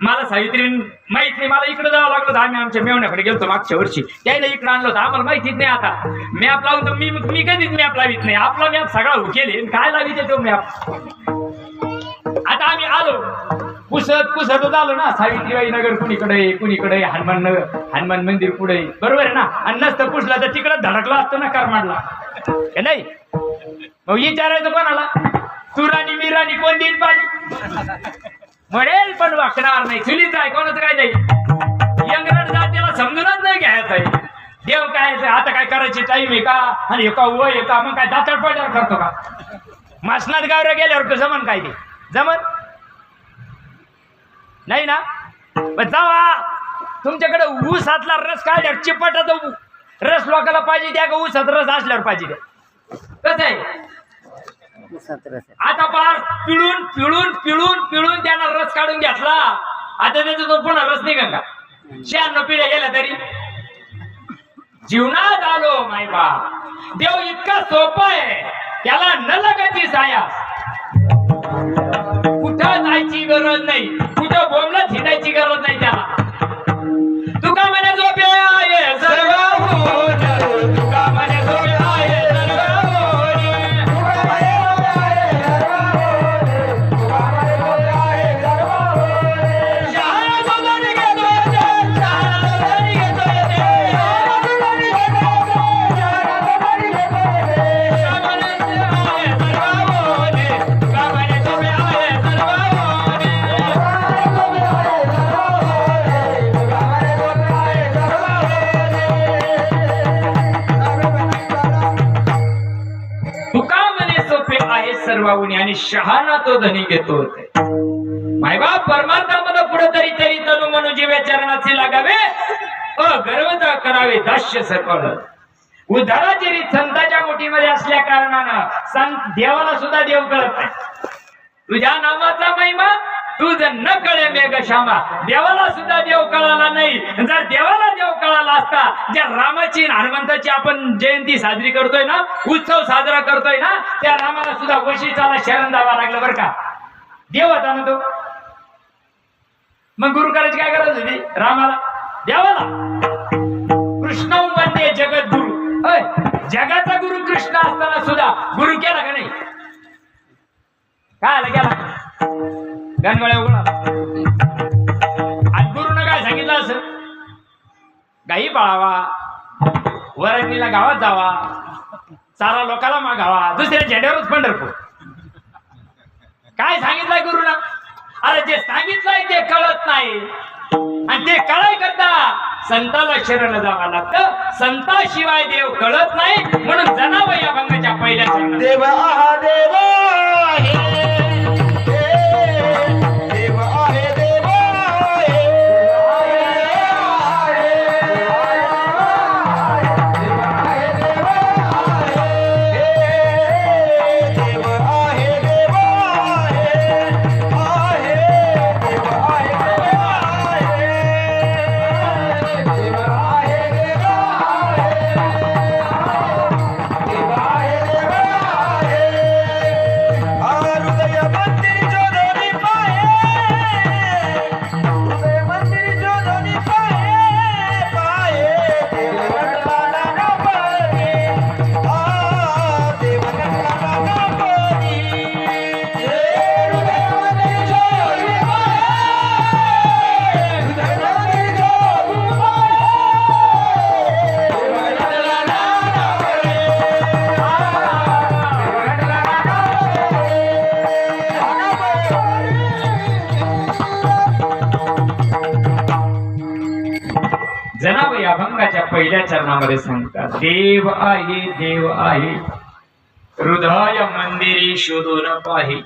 मला सावित्री माहित नाही. मला इकडे जावं लागलं. आम्ही आमच्या मेवण्याकडे गेलो मागच्या वर्षी, त्याला इकडे आणलं होतं. आम्हाला माहितीच नाही. आता मॅप लावून तर मी कधीच मॅप लावित नाही. आपला मॅप सगळा उकेल, काय लावित तो मॅप? आम्ही आलो पुसतच आलो ना. सावित्रीबाई नगर कुणीकडे हनुमान मंदिर पुढे, बरोबर आहे ना. आणि नसतं पुसला तर तिकडे धडकला असतो ना करमाडला, हे नाही. मग विचारायचं कोणाला, तुराणी मिराणी कोण देईल पाणी म्हणेल, पण वाकणार नाही. चुलीच आहे, कोणाचं काय नाही. यंगरण जातीला समजूनच नाही घ्यायचं आहे. देव काय आता काय करायची टाईम आहे का, आणि एका वय आहे का, मग काय दातड पडल्यावर करतो का. मासनात गावऱ्या गेल्यावर जमन काय ते जमन नाही ना. पण जावा तुमच्याकडे ऊसातला रस काढल्यावर चिपटाचा रस लोकांना पाहिजे द्या का ऊसात रस असल्यावर पाहिजे द्या. कसं आहे आता पार पिळून पिळून पिळून पिळून त्यानं रस काढून घेतला. आता त्याचा तो पुन्हा रस निघा का 96 पिढ्या गेल्या तरी जीवनात आलो माय बाप. देव इतका सोपा आहे, त्याला न लगती साया. कुठं जायची गरज नाही, कुठं बोलणं हिंडायची गरज नाही त्याला. तुका म्हणे झोपे आहे सर्व होऊन, तुका म्हणे झोपे आहे सर्व होऊन. सर्वाहुनी आणि शहाणा तो धनी घेतो होते. मायबाप परमात्मा पुढे तरी तनु मनु जीव्या चरणाचे लागावे, गर्वता करावे दास्य सकळ. उद्धाराची रीत संतांच्या मुठीमध्ये असल्या कारणानं संत देवाला सुद्धा देव कळत नाही. तुझ्या नामाचा महिमा तुझ न कळे मेघ श्यामा. देवाला सुद्धा देव कळाला नाही. जर देवाला देव कळाला असता, ज्या रामाची हनुमंताची आपण जयंती साजरी करतोय ना, उत्सव साजरा करतोय ना, त्या रामाला सुद्धा वशिष्ठाला शरण जावं लागलं बरं का. देव होता ना तो. मग गुरु करायची काय गरज होती रामाला देवाला. कृष्ण वंदे जगत गुरु. जगाचा गुरु कृष्ण असताना सुद्धा गुरु केला का नाही. काय आला केला गणगळ्या उघडा. आणि गुरुनं काय सांगितलं असं, गाई पाळावा, वरणीला गावात जावा, चारा लोकाला मागावा, दुसऱ्या झेंड्यावरच पंढरपूर. काय सांगितलंय गुरुनं. अरे जे सांगितलंय ते कळत नाही, आणि ते कळाय करता संताला शरण जावं लागतं. संताशिवाय देव कळत नाही. म्हणून जनावं या भंगाच्या पहिल्या चरणात. देव आहा देव आहे, देव आहे देव आहे, देव आहे देव जनावं या अभंगाच्या पहिल्या चरणामध्ये सांगतात, देव आहे हृदय मंदिरी शोधून पाही.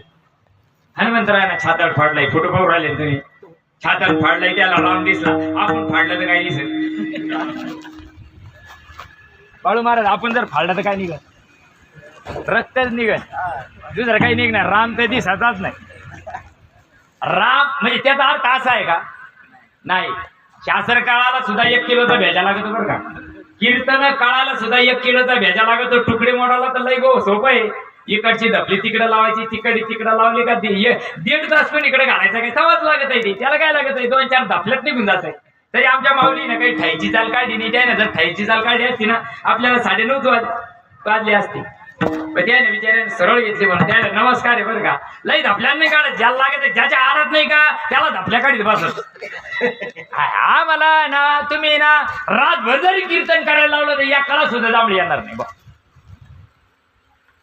हनुमंतरायना छाताड फाडलाय. फोटो पाहू राहिले तुम्ही. छाताड फाडलाय, त्याला राम दिसला. आपण फाडलं तर काय दिसेल. बाळू महाराज आपण जर फाडलं तर काय निघत, रक्तच निघत, दुसरं काही निघणार. राम तर दिसताच नाही. राम म्हणजे त्याचा अर्थ असा आहे का नाही. शास्त्र काळाला सुद्धा 1 किलोचा भेजा लागतो बरं का. कीर्तन काळाला सुद्धा 1 किलोचा भेजा लागतो. तुकडे मोडाला तर लय गो सोपं आहे. इकडची धपली तिकडे लावायची, तिकडे लावली का 1.5 तास पण इकडे घालायचा. काय तवाच लागत आहे. त्याला काय लागत आहे, 2-4 धपल्यात निघून जात आहे. तरी आमच्या माऊलीनं काही ठाईची चाल काढली नाही. त्याने जर ठाईची चाल काढली असती ना, आपल्याला 9:30 वाजले असते. पण त्याने विचाराने सरळ घेतली म्हणून त्याला नमस्कार आहे बरं का, लई धपल्यानं नाही काढत, ज्याला लागत ज्याच्या आरात नाही का त्याला धपल्या काढीत बसत. हा मला ना तुम्ही ना रातभर जरी कीर्तन करायला लावलं तर या काळात सुद्धा जांभळी येणार नाही बा.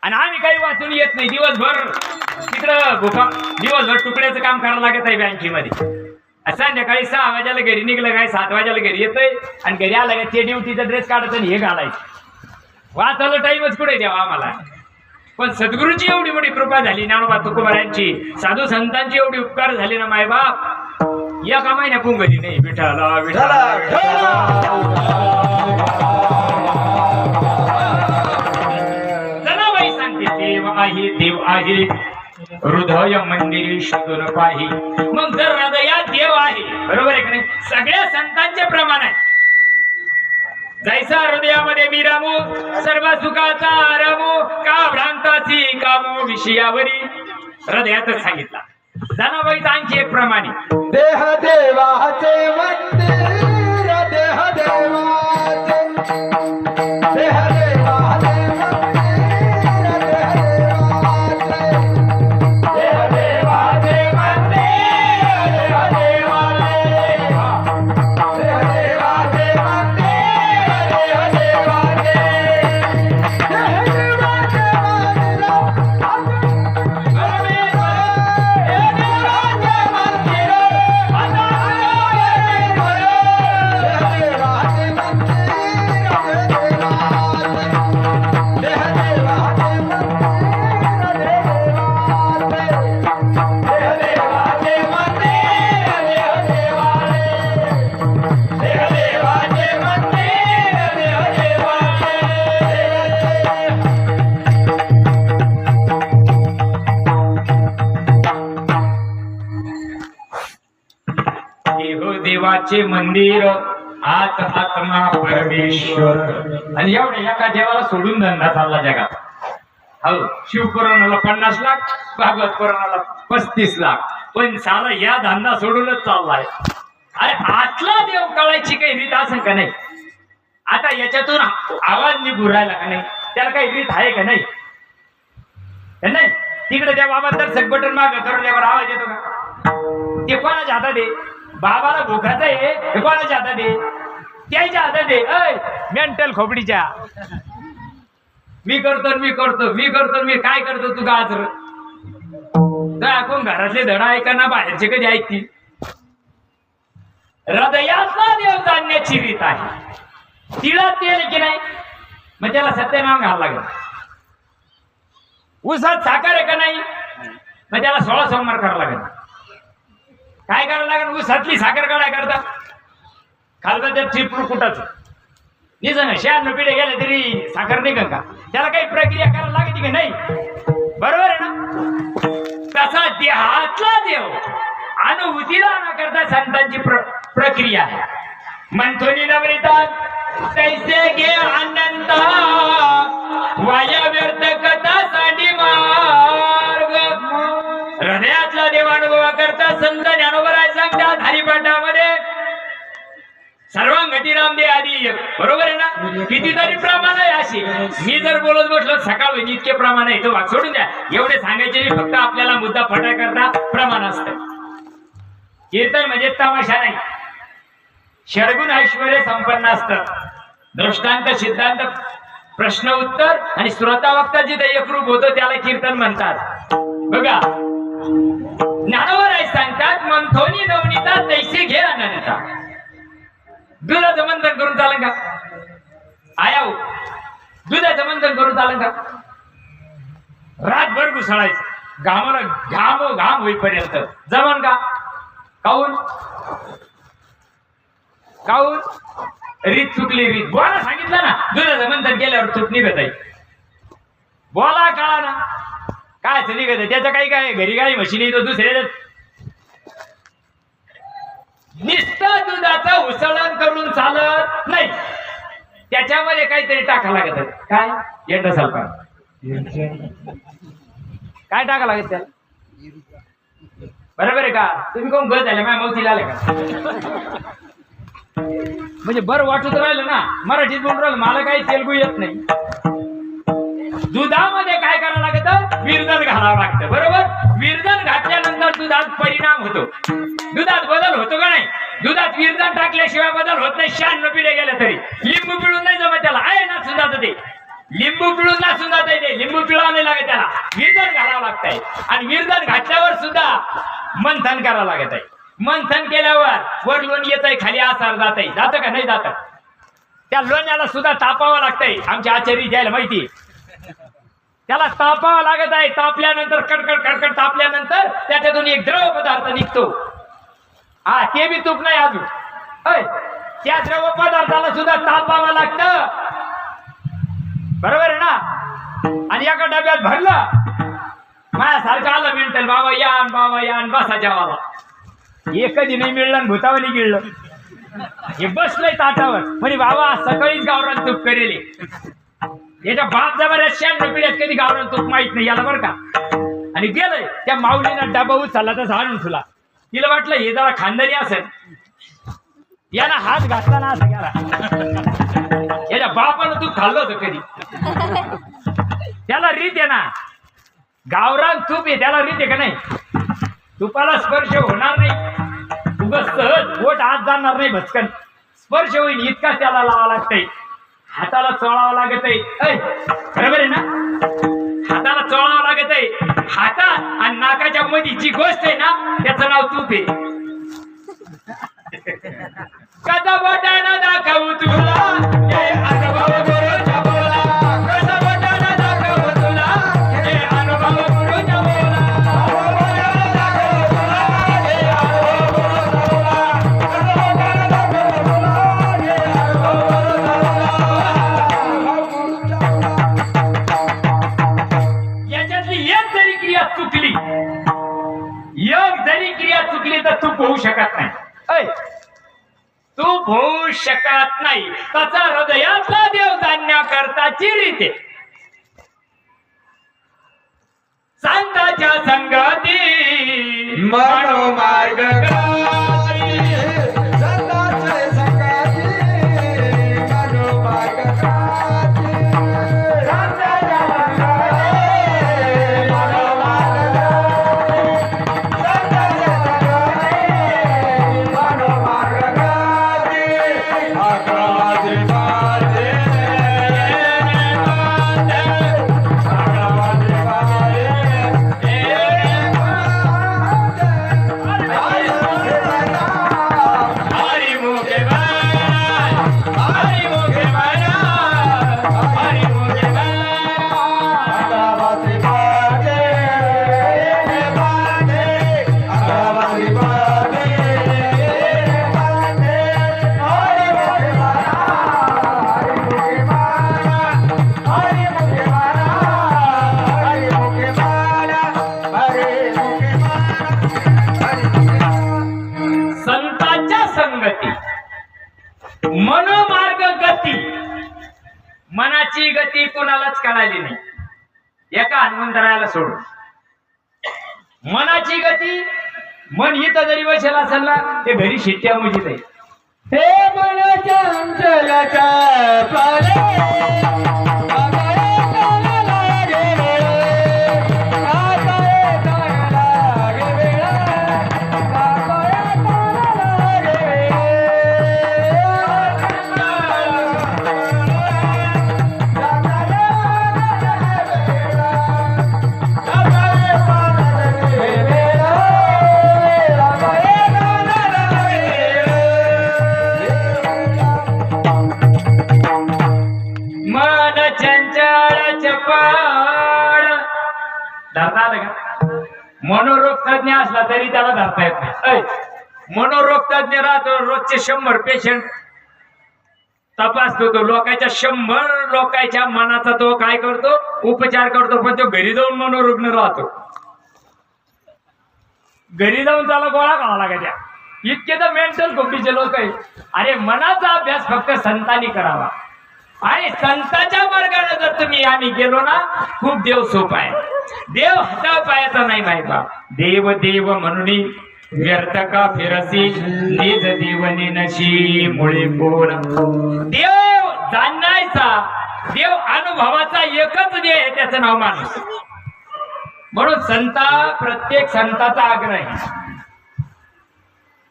आणि आम्ही काही वाचून येत नाही, दिवसभर तिकडं दिवसभर तुकड्याचं काम करायला लागत आहे बँकेमध्ये. संध्याकाळी 6 वाजायला घरी निघलं काय 7 वाजायला घरी येतोय आणि घरी आला का ते ड्युटीचा ड्रेस काढायचं आणि हे घालायचं. वाचायला टाईमच कुठे द्यावा आम्हाला. पण सद्गुरूची एवढी मोठी कृपा झाली, ज्ञानोबा तुकोबारायांची, साधू संतांची एवढी उपकार झाले ना मायबाप, एका महिन्या पुंगली नाही. विठाला विठाला जनाबाई सांगते देव आहे देव आहे हृदय मंदिरी शोधून पाही. मग जर हृदयात देव आहे, बरोबर आहे का नाही, सगळ्या संतांचे प्रमाण आहे. जैसा हृदयामध्ये मी रामू सर्व सुखाचा आरामू का भ्रांताची कामो विषयावरी, हृदयातच सांगितला. जनाबाईचा आणखी एक प्रमाणे देह देवाचे मंदिर, देह देवाचे, देह देवाचे मंदिर, देह देवाचे, देह देवाचे मंदिर, देह देवाचे, देह देवाचे मंदिर, देह देवाचे, देह देवाचे देवाचे मंदिर आत आत्मा परमेश्वर. आणि एवढे एका देवाला सोडून धंदा चालला जगात. हो, शिवपुराणाला 50 लाख, भागवत पुराणाला 35 लाख, पण सारा या धंदा सोडूनच चाललाय. अरे आतला देव कळायची काही रीत असेल का नाही? आता याच्यातून आवाज निघू राहिला का नाही, त्याला काही रीत आहे का नाही? नाही तिकडे त्या बाबा तर सगबटन माग करून त्यावर आवाज येतो का? ते कोणाच्या हातात आहे? बाबाला भोकाचं आहे, हे कोणाच्या हातात आहे? त्याच्या हातात आहे. अय मेंटल खोपडीच्या, मी करतो मी करतो मी करतो मी काय करतो तू गाजर कोण घरातले धडा ऐका ना बाहेरचे कधी ऐकतील? हृदयातला देव जाणण्याची रीत आहे. तिळात तेल की नाही, मग त्याला सत्यनारायण घालावं लागेल. ऊसात साखर आहे का नाही, मग त्याला 16 सोमवार करावं लागेल. काय करावं लागेल? ऊसातली साखर काढाय करता खालचं त्या चिपरू कुटाचं निजन 96 पिढे गेले तरी साखर निघन का? त्याला काही प्रक्रिया करायला लागते की नाही? बरोबर आहे ना? तसा देहातला देव अनुभूतीला करता संतांची प्रक्रिया आहे. मंथोनी नवरिता तैसे घे अनंत वाया व्यर्थ कथा साठी मार्ग. हृदयातला देव अनुभवा करता संत ज्ञानोबराय सांगतात हरिपाठामध्ये सर्वांगती रामदे आदी. बरोबर आहे ना? कितीतरी प्रमाण आहे अशी. मी जर बोलत बसलो सकाळ इतके प्रमाण आहे, तो भाग सोडून द्या. एवढे सांगायचे फक्त आपल्याला मुद्दा फटा करता प्रमाण असतं. कीर्तन म्हणजे तमाशा नाही, षडगुण ऐश्वर्य संपन्न असतं. दृष्टांत सिद्धांत प्रश्न उत्तर आणि श्रोता वक्ता जिथे एकरूप होतो त्याला कीर्तन म्हणतात. बघा ज्ञानोबराय सांगतात मंथोनी नवनीता तैसे घे अनंता. दुधाचं मंथन करून चालेल का? आया दुधाचं मंथन करून चालेल का? रातभर घुसळायचं घामाला घाम होईपर्यंत जमन का? काऊन काऊन रीत चुकली. रीत बोला सांगितलं ना, दुधाचं मंथन केल्यावर चूक निघत आहे. बोला कळा ना काय निघत आहे. त्याचं काही काय घरी काही म्हशी तो दुसऱ्या नुसतं दुधाचं उसळण करून चालत नाही, त्याच्यामध्ये काहीतरी टाका लागत आहे. काय येत असाल का? काय टाका लागत त्याला? बरोबर आहे का? तुम्ही कोण गज झाले माझ्या मौतीला आले का? म्हणजे बरं वाटत राहिलं ना, मराठीत बोलून राहिलं, मला काही तेलगू येत नाही. दुधामध्ये काय करावं लागतं, विरजण घालावं लागतं, बरोबर. विरजण घातल्यानंतर दुधात परिणाम होतो, दुधात बदल होतो का नाही. दुधात विरजण टाकल्याशिवाय बदल होत नाही. 96 पिढे गेले तरी लिंबू पिळून नाही जमत त्याला, आहे ना सुद्धा ते लिंबू पिळून ना सुद्धा ते लिंबू पिळावं नाही लागत त्याला, विरजण घालावं लागतंय. आणि विरजण घातल्यावर सुद्धा मंथन करावं लागत आहे. मंथन केल्यावर वर लोणी येत आहे, खाली आसार जात आहे, जातं का नाही जात. त्या लोण्याला सुद्धा तापावं लागतंय. आमच्या आचार्य द्यायला माहिती, त्याला तापावं लागत आहे. तापल्यानंतर कडकड कडकड तापल्यानंतर त्याच्यातून एक द्रव पदार्थ निघतो. हा, ते बी तूप नाही अजून. त्या द्रव पदार्थाला सुद्धा तापावं लागतं, बरोबर आहे ना. आणि एका डब्यात भरलं, माझ्यासारखं आलं मिळतं, बाबा या बसा जेवायला. हे कधी नाही मिळलं, भूतावली गिळलं. हे बसलंय ताटावर म्हणे बाबा सकाळीच गावरान तूप करेल. याच्या बाप जबऱ्यात 96 पिढ्यात कधी गावरान तूप माहित नाही याला, बरं का. आणि गेलंय त्या माऊलीनं डबा उचलला तसा आणून ठेवला. तिला वाटलं हे जरा खानदारी असेल, याला हात घातला ना असं गेला. याच्या बापानं तूप खाल्लं होतं कधी. त्याला रीत आहे ना, गावरान तूप आहे त्याला रीत आहे का नाही. तुपाला स्पर्श होणार नाही, उगाच सहज बोट आत जाणार नाही, भचकन स्पर्श होईल इतका त्याला लावा लागतंय. हाताला चोळावं लागत आहे, बरोबर आहे ना. हाताला चोळावं लागत आहे. हातात आणि नाकाच्या मध्ये जी गोष्ट आहे ना त्याचं नाव तूप आहे. कसा बोटानं दाखवू तुला हे अनुभव गुरुच्या बोला, कसा बोटानं दाखवू तुला हे अनुभव गुरुच्या बोला. तर तूप होऊ शकत नाही, तूप होऊ शकत नाही. त्याचा हृदयातला देव जाणण्याकरताची रीते संतांच्या संगती मनोमार्ग मनोमार्ग गती. मनाची गती कोणालाच कळाली नाही, एका हनुमंतरायाला सोडून. मनाची गती, मन इथं जरी बसेल असेल ना ते घरी शिट्ट्या मुजीत आहे. हे मनाच्या अंचलाच्या मनोरोग तज्ञ असला तरी त्याला धरता येत नाही. मनोरोग तज्ञ राहतो, रोजचे 100 पेशंट तपासतो. तो लोकांच्या 100 लोकांच्या मनाचा तो काय करतो, उपचार करतो. पण तो घरी जाऊन मनोरुग्ण राहतो. घरी जाऊन त्याला गोळा खावा लागायच्या. इतके तर मेंटल खोकीचे लोक आहे. अरे मनाचा अभ्यास फक्त संतांनी करावा. आणि संतांच्या मार्गाने जर तुम्ही आम्ही गेलो ना, खूप देव सोपा आहे. देव हाता पायाचा नाही माहिती. देव देव म्हणून व्यर्थ का फिरसी, निज देवनी नशी मुळे कोण. देव जाणायचा देव अनुभवाचा एकच देव आहे, त्याचं नाव माणूस. म्हणून प्रत्येक संताचा आग्रह आहे,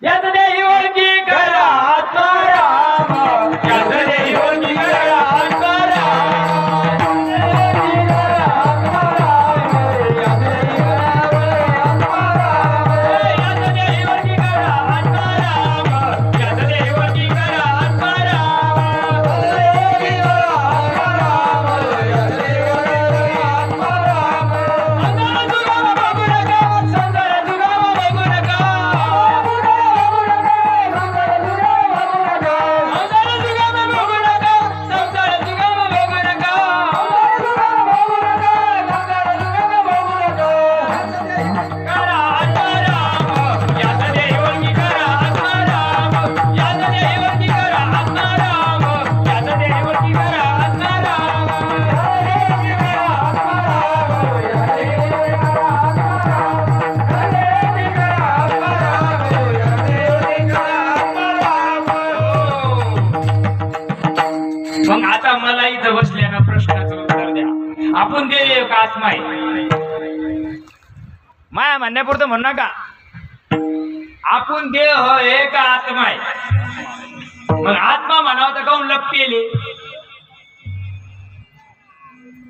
यात देही ओळखी करा आत्माराम, यात देही ओळखी करा आत्माराम. मग आता मला इथं बसल्यानं प्रश्नाचं उत्तर द्या, आपण देव एक आत्मा आहे. माया म्हणण्यापुरतं म्हणू नका, आपण देव हो एक आत्मा आहे. मग आत्मा म्हणावं तर काऊन लपटेले,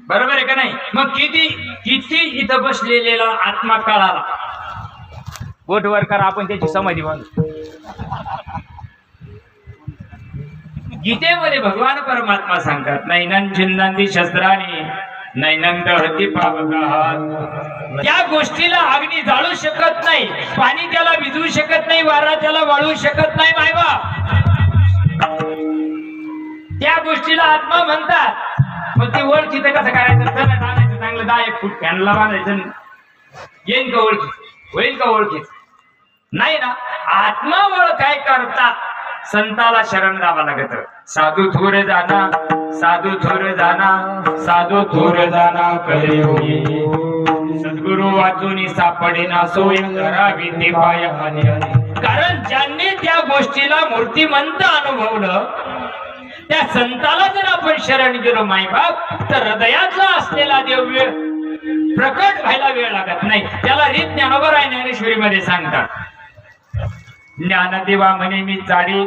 बरोबर आहे का नाही? मग किती किती इथं बसलेला आत्मा कळाला, बोटवर करा, आपण त्याची समाधी बांधू. गीतेमध्ये भगवान परमात्मा सांगतात, नैनं छिंदन्ति शस्त्राणि नैनं दहति पावकः. त्या गोष्टीला अग्नी जाळू शकत नाही, पाणी त्याला भिजवू शकत नाही, वारा त्याला वाळू शकत नाही. मायबा त्या गोष्टीला आत्मा म्हणतात. मग ती ओळखीचं कसं करायचं? चला टाकायचं चांगलं 10 फूट फॅनला बांधायचं, येईन का ओळखी? होईल का ओळखीच? नाही ना. आत्मा ओळखाय करतात संताला शरण जावं लागत. साधू थोर जाना, साधू थोर जाना, साधू थोर जाना कलियुगी. सद्गुरु वाचून सापडेना सोय करावी ते पाय खाली. कारण ज्यांनी त्या गोष्टीला मूर्तिमंत अनुभवलं, त्या संताला जर आपण शरण गेलो मायबाप, तर हृदयातला असलेला देव प्रकट व्हायला वेळ लागत नाही. त्याला रीत ज्ञानोबा राय ज्ञानेश्वरी मध्ये सांगतात, ज्ञानदेवा म्हणे मी चाडी,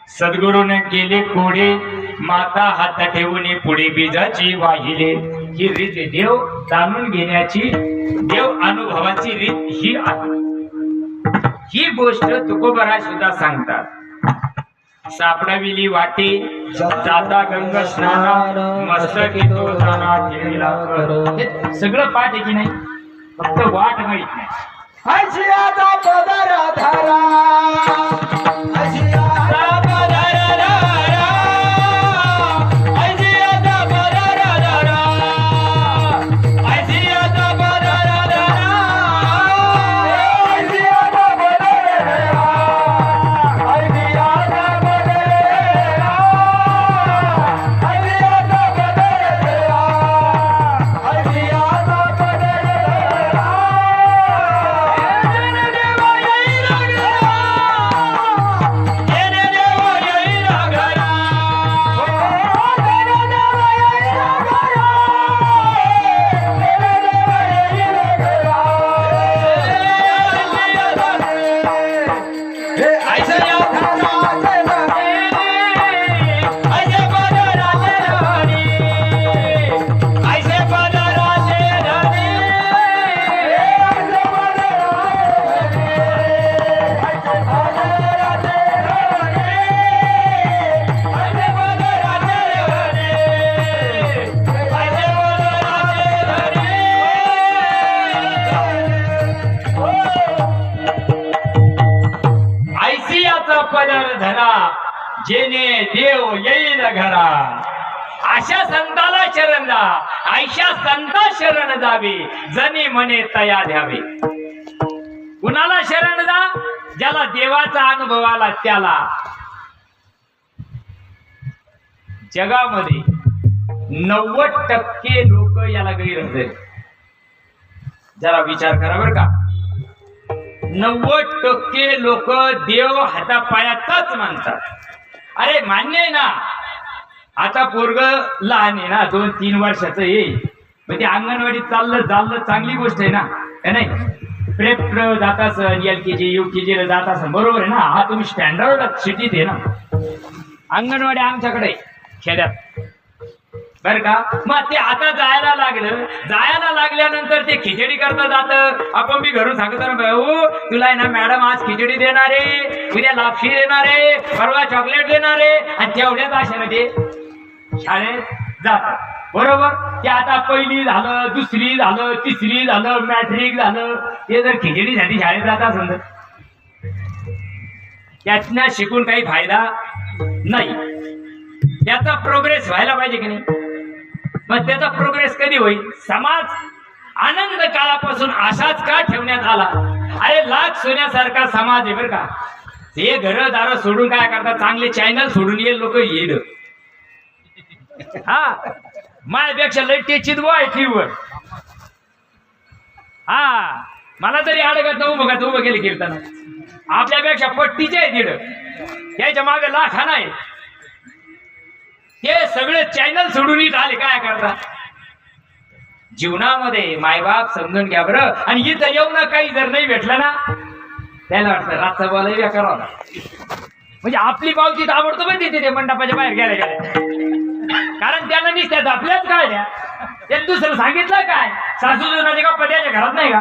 सद्गुरूने केले कोडे, माता हात ठेवून पुढे बीजाची वाहिले. ही रीत देव जाणून घेण्याची, देव अनुभवाची रीत ही आहे. ही गोष्ट तुकोबराय सुद्धा सांगतात. सापडाविली वाटे जाता गंगा स्नाना, मस्तकी तो जाना ठेविला कर. हे सगळं पाठ आहे की नाही? फक्त वाट माहित नाही. हसियाचा पदर धरा, हसियाचा पदर धरा, हसियाचा पदर धरा, हसियाचा पदर धरा, हसियाचा पदर धरा, हसियाचा पदर धरा, हसियाचा पदर धरा, हसियाचा पदर धरा. पदर धरा, जेने देव येईल घरा. अशा संताला शरण जा, अशा संता शरण जावे, जनी म्हणे तया द्यावे. कुणाला शरण जा? ज्याला देवाचा अनुभव आला त्याला. जगामध्ये 90% लोक याला गैरहजर आहेत. जरा विचार करा बरं का. 90% लोक देव हातापायातच मानतात. अरे मान्य आहे ना, आता पोरग लहान आहे ना 2-3 वर्षाचं येईल मग ते अंगणवाडीत चाललं चांगली गोष्ट आहे ना का नाही प्रेप जात असन LKG UKG ला जात असन बरोबर आहे ना हा तुम्ही स्टँडर्ड सिटीत आहे ना अंगणवाडी आमच्याकडे खेड्यात बर का मग ते आता जायला लागल्यानंतर ते खिचडी करता जात आपण मी घरून सांगतो ना भाऊ तुला आहे ना मॅडम आज खिचडी देणार आहे उद्या लापशी देणार आहे परवा चॉकलेट देणार आहे आणि तेवढ्याच आशेने ते शाळेत जातात बरोबर ते आता पहिली झालं दुसरी झालं तिसरी झालं मॅट्रिक झालं ते जर खिचडीसाठी शाळेत जात असेल तर त्यातनं शिकून काही फायदा नाही त्याचा प्रोग्रेस व्हायला पाहिजे की नाही मग त्याचा प्रोग्रेस कधी होईल समाज आनंद काळापासून असाच का ठेवण्यात आला अरे लाख सोन्यासारखा समाज आहे बरं का हे घरदार सोडून काय करतात चांगले चॅनल सोडून येईल लोक येईल हा माझ्यापेक्षा लई टेचित व टीव्हीवर हा मला तरी अडगत उभं गेले कीर्तन आपल्यापेक्षा पट्टीचे आहे तिड त्याच्या मागे लाखाना आहे ते सगळे चॅनल सोडून आले काय करतात जीवनामध्ये मायबाप समजून घ्या बरं आणि इथं येऊ ना काही जर नाही भेटलं ना त्याला वाटतं रातचा बोलायला करावं म्हणजे आपली पावती ताबडतोब देते ते मंडपाच्या बाहेर गेल्या कारण त्याला निसत्यात आपल्याच काय द्या त्याला दुसरं सांगितलं काय सासू सुनाचे का पद्याच्या घरात नाही का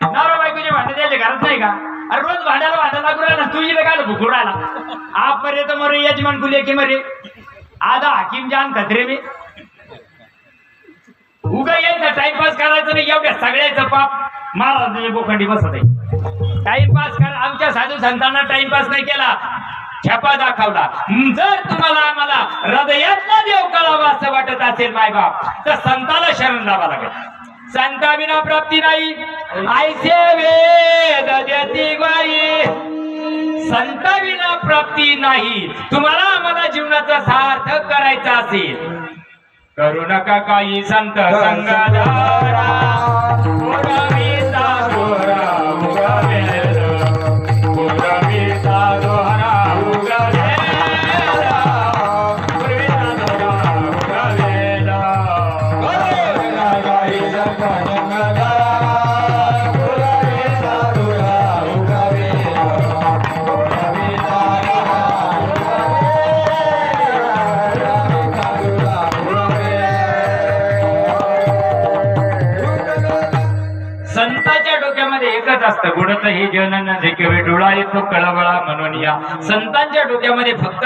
नवरा बायकोचे भांडे त्याच्या घरात नाही का अरे रोज भांडायला लागू राहिला तू इथं काय भुकू राहिला आप मरे तर मरे यजमान कुले की मरे आधा हकीम जान खतरे मी उगा यायचं टाइमपास करायचं नाही एवढ्या सगळ्याचं पाप महाराज बोखंडी बसत आहे टाइमपास कर आमच्या साधू संतांना टाइमपास नाही केला छापा दाखवला जर तुम्हाला आम्हाला हृदयातला देव कळावा असं वाटत असेल मायबाप तर संताला शरण जावं लागेल संताविना प्राप्ती नाही आयसे वेद देती ग्वाही संताविना प्राप्ती नाही तुम्हाला आम्हाला जीवनाचा सार्थक करायचा असेल करू नका काही संत संगधारा उगविता दोरा उगवेल उगविता दोरा उगवेल उगविता दोरा उगवेल करू नका काही संत संगधारा उगविता दोरा उगवेल उगविता संतांच्या डोक्यामध्ये एकच असतं गुणत ही जनन जिकवे डोळा येतो कळवळा म्हणून या संतांच्या डोक्यामध्ये फक्त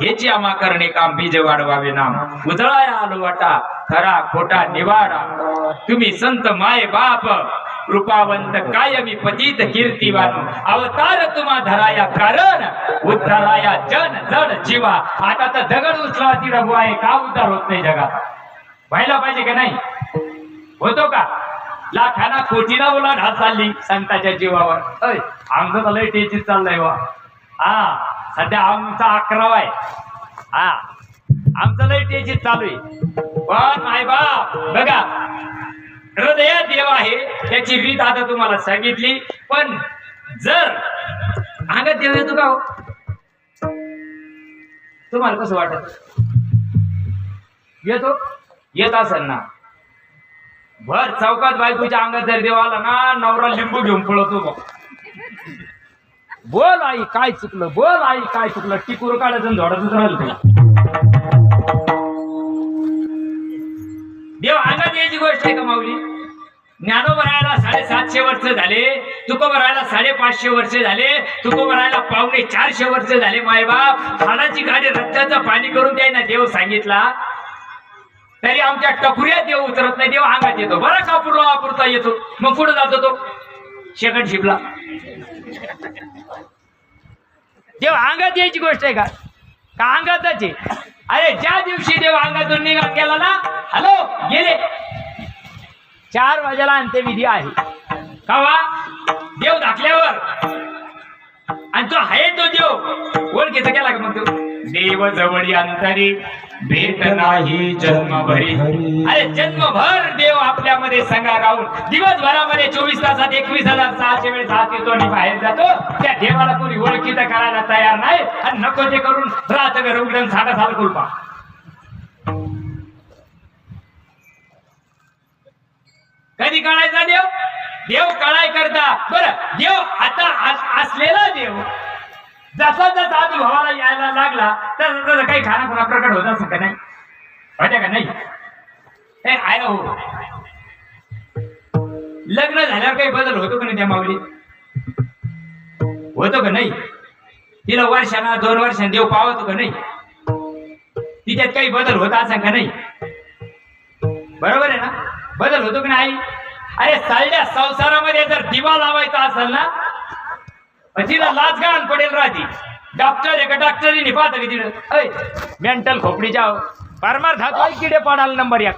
हेची आमा करणे काम बीज वाढवावे नाम उजळाया आलो वाटा खरा खोटा निवाडा तुम्ही संत माय बाप कृपावंत कायमी पतित कीर्तिवान अवतार तुम्हा धराया कारण उद्धाराया जन जड जीवा आता तर दगड उचला ती रघु आहे का उद्धार होत नाही जगात व्हायला पाहिजे का नाही होतो का लाखाना कोटीना उलाढ हात चालली संतांच्या जीवावर आमचं तर लय टेचित चाललंय वा हा सध्या आमचा 11वा आहे हा आमचं लय टेचित चालू आहे पण माय बाप बघा हृदयात देव आहे त्याची रीत आता तुम्हाला सांगितली पण जर अंगात देव येतो का हो तुम्हाला कसं वाटत येतो येत असेल ना भर चौकात बायकोच्या अंगात जर देव आला ना नवरा लिंबू घेऊन पळतो बघ बोल आई काय चुकलं बोल आई काय चुकलं टिकूर काढायचं झोडाच राहिलं तुला देव अंगात यायची गोष्ट आहे का माऊली ज्ञानोबरायला 750 वर्ष झाले तुकोबरायला 550 वर्ष झाले तुकोबरायला 450 वर्ष झाले मायबाप हाडाची गाडी रक्ताचं पाणी करून द्यायना देव सांगितला तरी आमच्या टकुऱ्यात देव उतरत नाही देव अंगात येतो बरा कापूरला वापरता येतो मग पुढे जातो तो शेकट शिपला देव अंगात यायची गोष्ट आहे का अंगातच आहे अरे ज्या दिवशी देव अंगातून निघाल गेला ना हॅलो गेले 4 वाजेला अंत्यविधी आहे कावा देव दाखल्यावर आणि तो आहे तो देव ओळखीचा केला का मग तो देव जवळी अंतरी भेट नाही जन्मभरी अरे जन्मभर देव आपल्यामध्ये संगा राहून दिवसभरामध्ये 24 तासात 21,600 वेळेस हात येतो आणि बाहेर जातो त्या देवाला कोणी ओळखीचं करायला तयार नाही आणि नको ते करून राहत घर उघडून 60 साल कुलपा कधी कळायचा देव? देव कळाय करता बरं. देव आता असलेला देव जसा जसा अनुभवाला यायला लागला तसं तसं काही खानाखुणा प्रकट होत असं का नाही? होत्या का नाही? हे आहे हो. लग्न झाल्यावर काही बदल होतो का नाही त्या माऊलीत? होतो का नाही? तिला वर्षांना 2 वर्षांनी देव पावतो का नाही? तिच्यात काही बदल होत असं का नाही? बरोबर आहे ना? बदल होतो की नाही? अरे चालल्या संसारामध्ये जर दिवा लावायचा असेल ना तिला लाच घाण पडेल राहती. डॉक्टर एका डॉक्टरीने पाहतं की तिथं मेंटल खोपडीच्या परमार्थात किडे पडाल नंबर 1.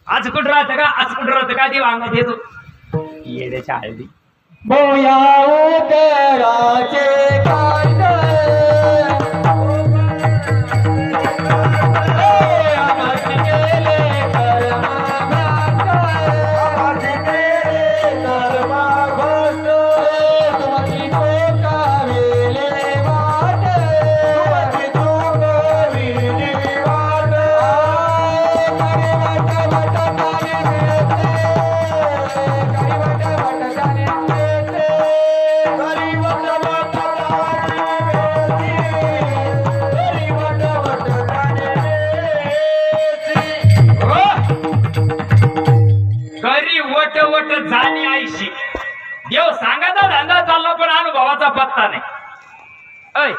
आज कुठं राहतं का? आज कुठं राहतं का? देव अंगात येतो येड्याच्या हळदी. बोया उदराचे कांदे आमाची केले कर्माभ्रष्ट, तुमची चोकाविले वाट, तुमची चोकाविली वाट. करी वाट वाट ताली मिळते, करी वाट वाट ताली मिळते, करी वाट वाट ताली मिळते, करी वाट वाट ताली मिळते. करी वट वट जाणे आईशी. देव सांगायचा धंदा चालला पण अनुभवाचा पत्ता नाही. ऐ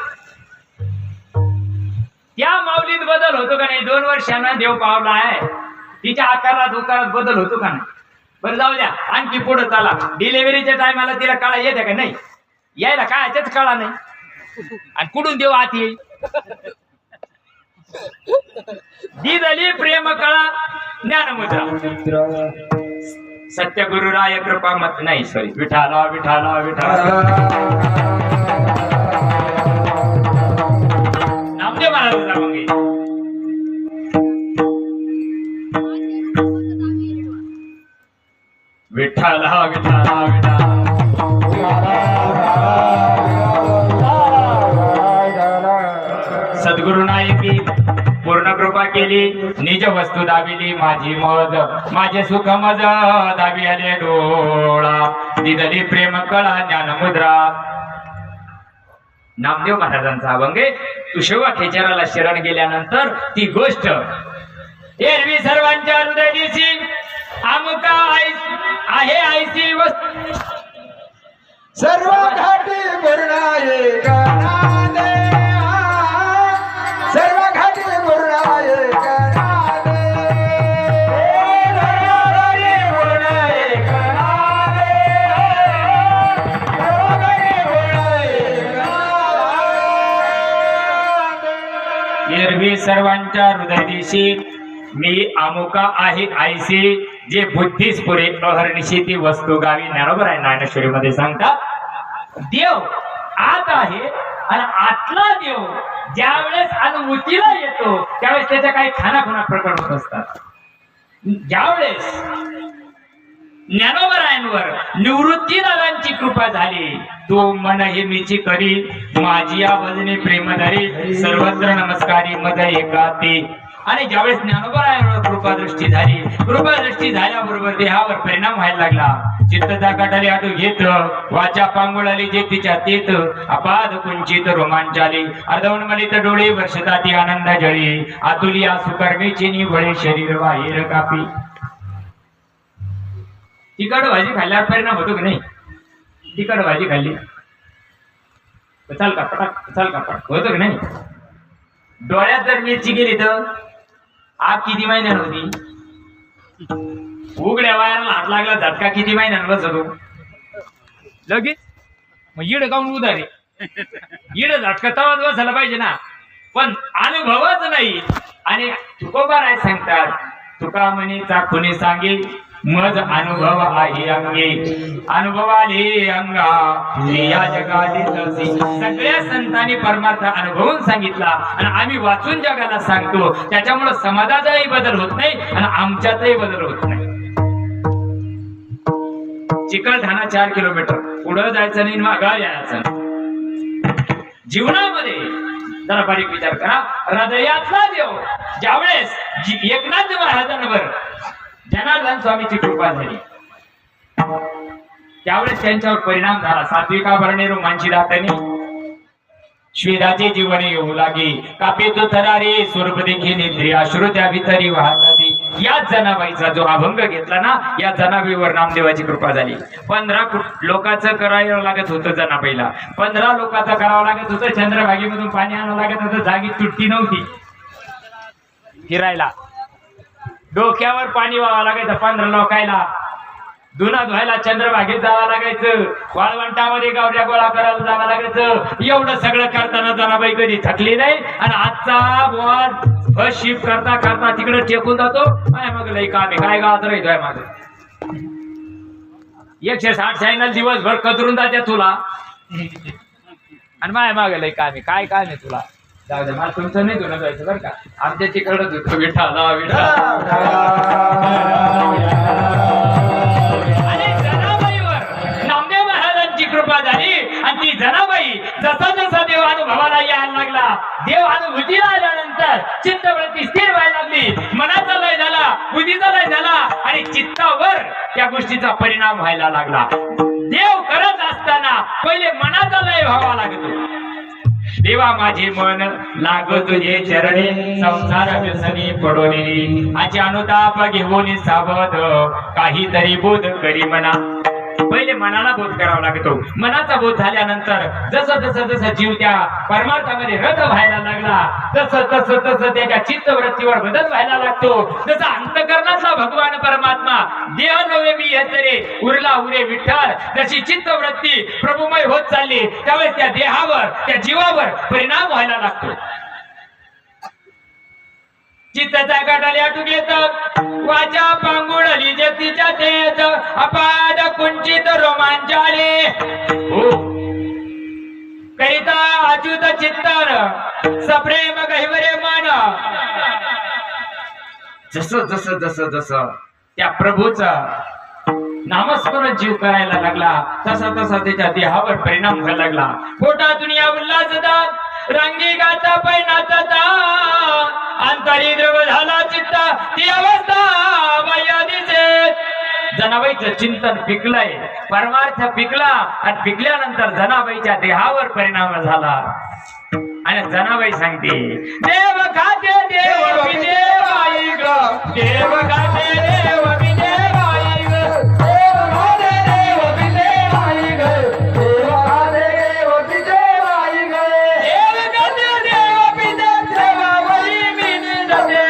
त्या माऊलीत बदल होतो का नाही? 2 वर्षांना देव पावला आहे. तिच्या आकारात उकारात बदल होतो का नाही? बरं जाऊ द्या, आणखी पुढे चला. डिलिव्हरीच्या टायमाला तिला कळा येते का नाही? यायला काय याच्याच कळा नाही. आणि कुठून देव आत येईल? दिदली प्रेम कळा ज्ञानमुद्रा. सत्यगुरुराय कृपा मत नाही सॉरी विठाला विठाला विठाला. नामदेव महाराजांचा मग आहे. विठाला विठाला विठाला. सद्गुरु नायकी पूर्ण कृपा केली, निज वस्तू दाबिली माझी मज, माझे सुख मज दाबी आले डोळा, दिदली प्रेम कळा ज्ञानमुद्रा. नामदेव महाराजांचा अभंग आहे. तू शिवा खेचराला शरण गेल्यानंतर ती गोष्ट एरवी सर्वांच्या हृदयीसी आमुका आहे आईची वस्तू. सर्व घाटी गुरुनाये गणाने, सर्व घाटी गुरुनाये गणाने, सर्व घाटी गुरुनाये गणाने, सर्व घाटी गुरुनाये गणाने. एरवी सर्वांच्या हृदयदिशी मी अमुका आहे आईसी, जे बुद्धीस पुरे अहर्निशी ती वस्तू गावी. बरोबर आहे. ज्ञानेश्वरी मध्ये सांगतात देव आत आहे आणि आतला देव ज्या वेळेस अनुभूतीला येतो त्यावेळेस त्याच्या काही खानाखुणा प्रकट होत असतात. ज्यावेळेस ज्ञानोबरायांवर निवृत्ती दादांची कृपा झाली, तो मन हे मीची करी माझी या भजने प्रेम धरी, सर्वत्र नमस्कारी मज एकाती. आणि ज्यावेळेस ज्ञानोबरायांवर कृपादृष्टी झाली, कृपादृष्टी झाल्याबरोबर देहावर परिणाम व्हायला लागला. चित्तता काटाली आटू घेत, वाचा पांगुळाली जे तिच्या तेत, अपाद कुंचित रोमांचाली, अर्धवनमलित डोळे वर्षताती आनंद जळी, आतुली आसु कर्मेची निवळे शरीर बाहेर कापी. तिखट भाजी खाल्ल्यावर परिणाम होतो की नाही? तिखट भाजी खाल्ली चाल का पटाक चाल का पटाक होतो की नाही? डोळ्यात जर मिरची गेली तर आग किती महिन्यात होती? उघड्या वायराला हात लागला झटका किती महिन्यात बसतो लगेच. मग इड गाऊन उदारे इड झटका तवाच बसायला पाहिजे ना. पण अनुभवच नाही. आणि तुकोबाराय सांगतात, तुका म्हणे चाखुने सांगे मज अनुभव आहे अंगे, अनुभवाले अंगा या जगाली तसी. सगळ्या संतांनी परमार्थ अनुभवून सांगितला आणि आम्ही वाचून जगाला सांगतो. त्याच्यामुळे समाजाचाही बदल होत नाही आणि आमच्यातही बदल होत नाही. चिकलठाणा 4 किलोमीटर पुढं जायचं नाही, माघार यायचं. जीवनामध्ये जरा बारीक विचार करा. हृदयातला देव ज्यावेळेस एकनाथ महाराजांवर जनार्दन स्वामीची कृपा झाली त्यावेळेस त्यांच्यावर परिणाम झाला. सात्विका वर्णे रोमांची दातनी श्वेदाचे जीवन येऊ लागे कापे तो थरारे स्वरूप देखील इंद्रिय अश्रू त्या भितरी वाहताती. या जनाबाईचा जो अभंग घेतला ना या जनाबाईवर नामदेवाची कृपा झाली. 15 लोकांचं करायला लागत होतं जनाबाईला. 15 लोकांचं करावं लागत होतं. चंद्रभागेमधून पाणी आणावं लागत होतं. जागी तुटती नव्हती फिरायला. डोक्यावर पाणी व्हावं लागायचं 15 लोकायला. धुना धुवायला चंद्रभागेत जावं लागायचं. वाळवंटामध्ये गावड्या गोळा करायला जावं लागायचं. एवढं सगळं करताना जनाबाई कधी थकली नाही. आणि आजचा बॉल फर्स्ट शिफ्ट करता करता तिकडे टेकून जातो. मग लई काम आहे काय गावात राहतोय माग 160 चॅनल दिवसभर कतरून जाते तुला. आणि माग लई काम आहे काय काम आहे तुला. जाऊ दे मला तुमचं नाही धुणं जायचं बरं का. आमच्या तिकडं धुतो विठाला विठा. कृपा झाली आणि ती जनाबाई जसा जसा देव अनुभवाला यायला लागला देव अनुभूतीला आल्यानंतर चित्तवृत्ती स्थिर व्हायला लागली. मनाचा लय झाला बुद्धीचा लय झाला आणि चित्तावर त्या गोष्टीचा परिणाम व्हायला लागला. देव करत असताना पहिले मनाचा लय व्हावा लागतो. देवा माझे मन लाग तुझे चरणे संसार व्यसनी पडोनी आजी अनुताप घेऊन सावध काहीतरी बोध करी मना. पहिले मनाला बोध करावा लागतो. मनाचा बोध झाल्यानंतर जसं जसं जसं जीव त्या परमार्थामध्ये रत व्हायला लागला तसं तसं तसं त्याच्या चित्तवृत्तीवर बदल व्हायला लागतो. जसं अंतकरणातला भगवान परमात्मा देह नव्हे मी तरे उरला उरे विठ्ठल जशी चित्तवृत्ती प्रभुमय होत चालली त्यावेळेस त्या देहावर त्या जीवावर परिणाम व्हायला लागतो. चित्ताचा गाठाले आटून येतात वाचा पांगुळली जतीच्या तेज अपाद कुंचित रोमांचाले हो करिता अच्युत चित्तर सप्रेम गहिवरे मन. जसं जसं जसं जसं त्या प्रभूचा नामस्मरण जीव करायला लागला तसा तसा त्याच्या देहावर परिणाम व्हायला लागला. पोटा दुनिया उल्हासदात रंगी गाचा पैनाचा अंतरी द्रव झाला चित्ता ती अवस्था दिसे. जनाबाईचं चिंतन पिकलंय परमार्थ पिकला आणि पिकल्यानंतर जनाबाईच्या देहावर परिणाम झाला. आणि जनाबाई सांगते देव खाते देव विदेवाई ग देव खाते देव विदेवाई ग देव खाते देव विदेवाई ग देव खाते देव विदेवाई ग देव खाते देव विदेवाई मी जाते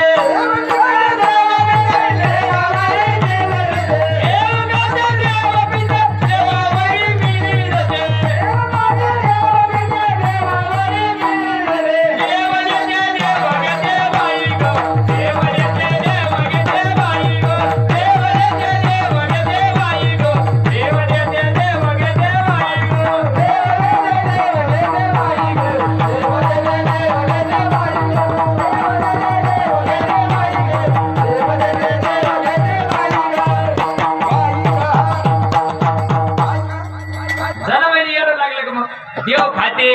देव खाते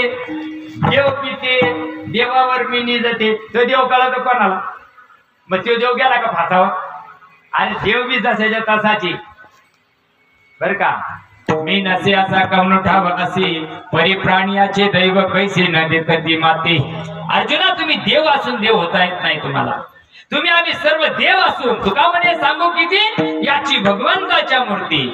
देव पिते देवावर मिनी जाते. तो देव कळा तो कोणाला मग तो देव गेला का फासावर. आणि देव बी जसाच्या तसाची बर का. मी नसे असा कवनो ठाव असे परिप्राणियाचे दैव कैसे न देत ती माते. अर्जुना तुम्ही देव असून देव होता येत नाही तुम्हाला. तुम्ही आम्ही सर्व देव असून तुका म्हणे सांगू किती याची भगवंताच्या मूर्ती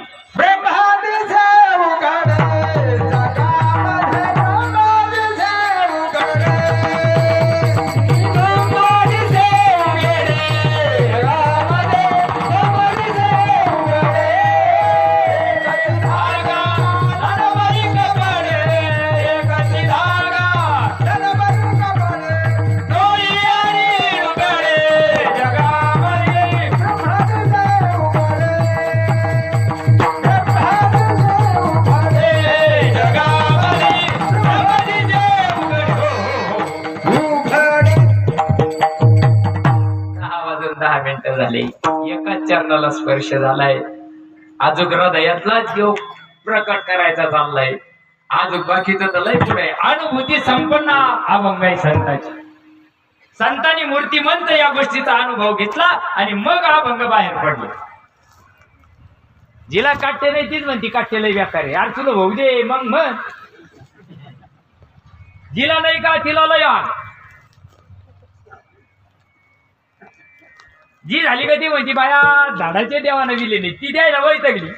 झाले. एकाच चरणाला स्पर्श झालाय. अजून हृदयातला देव प्रकट करायचा चाललाय. आज बाकीचं तर लय पुढे अनुभूती संपन्न अभंग आहे संतांची. संतांनी मूर्तिमंत या गोष्टीचा अनुभव घेतला आणि मग अभंग बाहेर पडले. जिला काटते नाही तीच म्हणती काटते लय व्यापार यार तुला भाऊ दे मग जिला नाही का तिला लय आण. जी झाली का ती म्हणती बाया झाडाचे देवानं दिले नाही ती द्यायला वैतगली.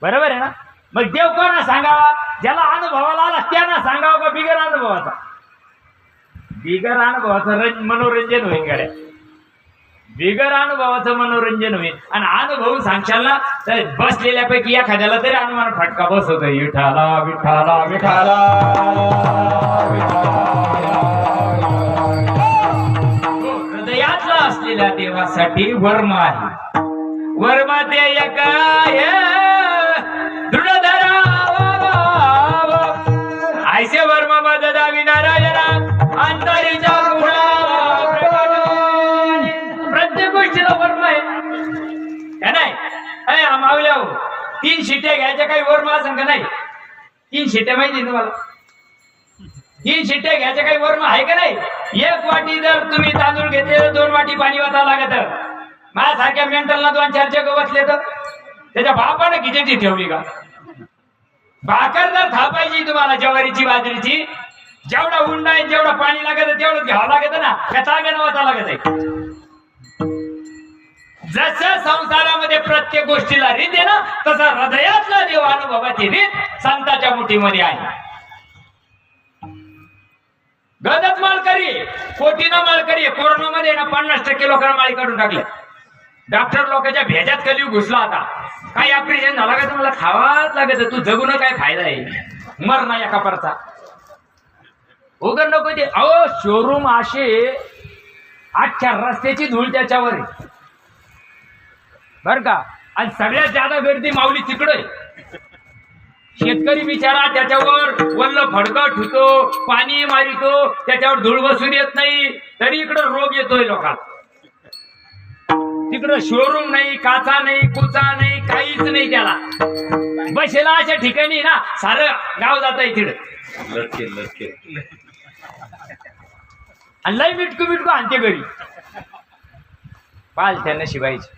बरोबर आहे ना. मग देव कोणा सांगावा ज्याला अनुभवाला आला त्यांना सांगावा का बिगर अनुभवाचा. बिगर अनुभवाचं मनोरंजन होईल गड्या. बिगर अनुभवाचं मनोरंजन होईल आणि अनुभव सांगशाल ना तर बसलेल्यापैकी एखाद्याला तरी अनुमान फटका बसवतो. विठाला विठाला विठाला हृदयातला असलेल्या देवासाठी वर्म आहे. वर्म ते काय दृढधरा ऐसे वर्म मददावी नारायणा अंतरीच्या प्रत्येक गोष्टीला वर्म आहे का नाही. मावल्या हो 3 शिट्या घ्यायच्या काही वर्म असं का नाही. 3 शिट्या माहिती तुम्हाला. 3 शिट्या घ्यायच्या काही वर्म आहे का नाही. 1 वाटी जर तुम्ही तांदूळ घेतले तर 2 वाटी पाणी वाचा लागत. माझ्यासारख्या मेंटलला 2-4 जग बसले तर त्याच्या बापानं खिचडी ठेवली का. भाकर जर थापायची तुम्हाला ज्वारीची बाजरीची जेवढा उंडा आहे जेवढं पाणी लागत तेवढं घ्यावं लागत ना का तांब्यानं वाचा लागत आहे. जसं संसारामध्ये प्रत्येक गोष्टीला रीत आहे ना तसा हृदयातला देव अनुभवाची रीत संतांच्या मुठीमध्ये आहे. गदत माळकरी कोटीनं माळकरी कोरोनामध्ये ना 50% लोकांना माळी काढून टाकले. डॉक्टर लोकांच्या भेजात कलियुग घुसला आता. काही ऑपरेशन झाला का तुम्हाला खावाच लागत. तू जगून काय फायदा आहे मर ना एका परचा उघड नको ते. अहो शोरूम असे आजच्या रस्त्याची धूळ त्याच्यावर आहे बर का. आणि सगळ्यात जादा गर्दी माऊली तिकडे. शेतकरी बिचारा त्याच्यावर वल्ल फडकं ठुतो पाणी मारितो त्याच्यावर धूळ बसून येत नाही तरी इकडं रोग येतोय लोकांना. तिकडं शोरूम नाही काचा नाही कुचा नाही काहीच नाही. त्याला बसेला अशा ठिकाणी ना सारं गाव जात आहे तिकडं. आणि लय मिटकू आणते घरी पाल त्यांना शिवायचे.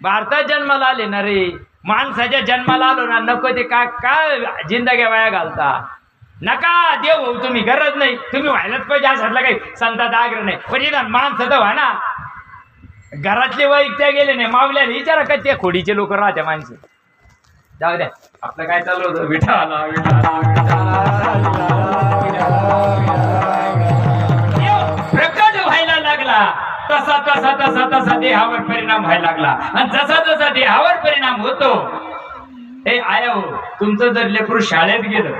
भारतात जन्माला आले ना रे माणसाच्या जन्माला आलो ना नको ते काय जिंदग्या वाया घालता. नका देव भाऊ तुम्ही गरज नाही तुम्ही व्हायलाच पाहिजे असं काही संताचा आग्रह नाही. पण इथं माणसं तर व्हा ना. घरातले वैक त्या गेले नाही मावल्याला विचारा का त्या खोडीचे लोक राहत्या माणसं. जाऊ द्या आपलं काय चालू होतं. विठाला प्रकट व्हायला लागला तसा तसा तसा तसा देहावर परिणाम व्हायला लागला. आणि जसा जसा देहावर परिणाम होतो हे आया हो तुमचं जर लेकरू शाळेत गेलं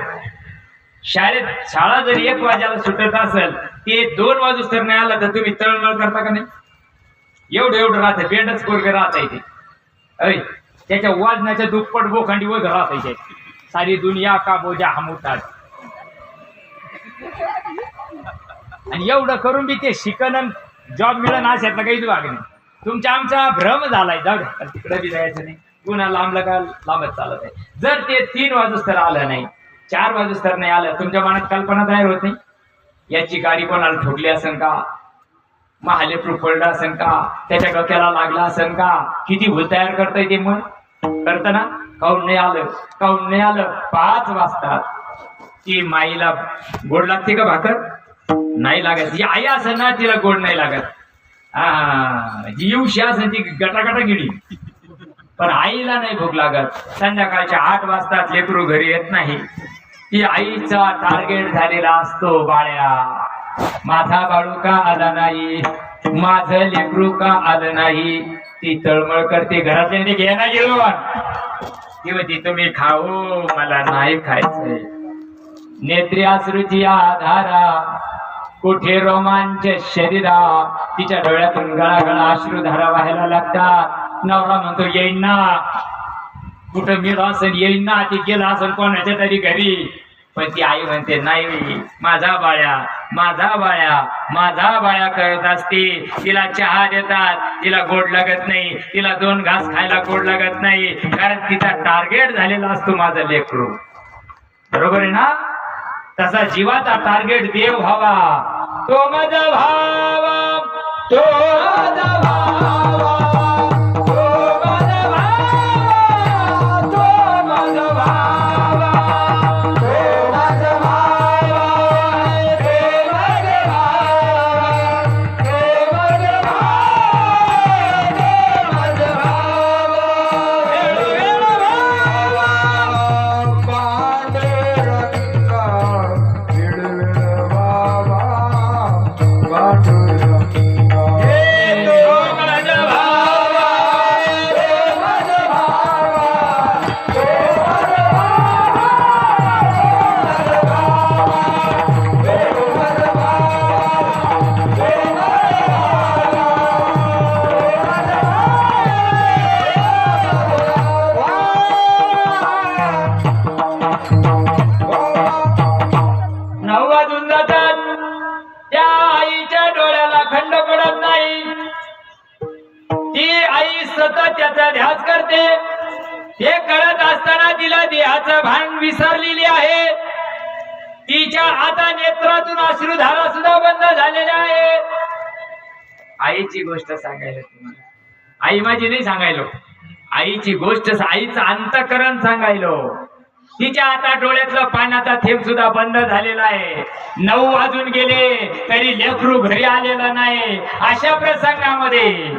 शाळा जर 1 वाजायला सुटत असेल ते 2 वाजूस तर नाही आला तर तुम्ही तळमळ करता का नाही. एवढं राहते बेंडच पोरगे राहता इथे. त्याच्या वाजनाच्या दुप्पट बोखंडी वज राहता सारी दुनिया का बोजा हमूतात. आणि एवढं करून बी ते शिकन जॉब मिळणं अशातला काहीच भाग नाही. तुमचा आमचा भ्रम झालाय. जाऊ द्या तिकडे बी जायचं नाही. पुन्हा लांबला का लांबच चालत आहे. जर ते 3 वाजूस तर आलं नाही 4 वाजूस तर नाही आलं तुमच्या मनात कल्पना तयार होत नाही. याची गाडी कोणाला ठोकली असेल का महाले पडला असेल का त्याच्या डोक्याला लागला असेल का किती भूल तयार करता येते मग करताना. काऊन नाही आलं 5 वाजतात. ती माईला गोड लागते का भाकर नाही लागत. जी आई असेल ना तिला गोड नाही लागत. जी येऊशी असेल ती गटागटा गिडी पण आईला नाही भूक लागत. संध्याकाळच्या 8 वाजतात लेकरू घरी येत नाही. ती आईचा टार्गेट झालेला असतो. बाळ्या माझा बाळू का आला नाही माझं लेकरू का आलं नाही. ती तळमळ करते. घरातले घे ना जेवण ती म्हणते तुम्ही खाऊ मला नाही खायचंय. नेत्री अश्रूची आधारा कुठे रोमांच शरीरा. तिच्या डोळ्यातून गळागळा अश्रुधारा व्हायला लागतात. नवरा म्हणतो येईन ना कुठं मी असेल येईन ना. ती गेला असेल कोणाच्या तरी घरी पण ती आई म्हणते नाही माझा बाळ्या माझा बाळ्या करत असते. तिला चहा देतात, तिला गोड लागत नाही, तिला 2 घास खायला गोड लागत नाही, कारण तिचा टार्गेट झालेला असतो माझं लेकरू. बरोबर आहे ना? तसा जीवाचा टार्गेट देव व्हावा. तो माझा भावा, तो माझा भावा, तो माझा भावा, तो माझा भावा, तो माझा भावा, तो माझा भावा, तो माझा भावा, तो माझा भावा, वेळ भावा. पांडुरंगा विडविड बाबा पांडुरंगा त्या आईच्या डोळ्याला खंड पडत नाही. ती आई सतत त्याचा ध्यास करते. हे करत असताना तिला देहाचं भान विसरलेली आहे. तिच्या आता नेत्रातून अश्रुधारा सुद्धा बंद झालेल्या आहे. आईची गोष्ट सांगायला तुम्हाला, आई माझी नाही सांगायलो, आईची गोष्ट, आईचं अंतःकरण सांगायलो. तिच्या आता डोळ्यातलं पाण्याचा थेंब सुद्धा बंद झालेला आहे. 9 वाजून गेले तरी लेकरू घरी आलेलं नाही. अशा प्रसंगामध्ये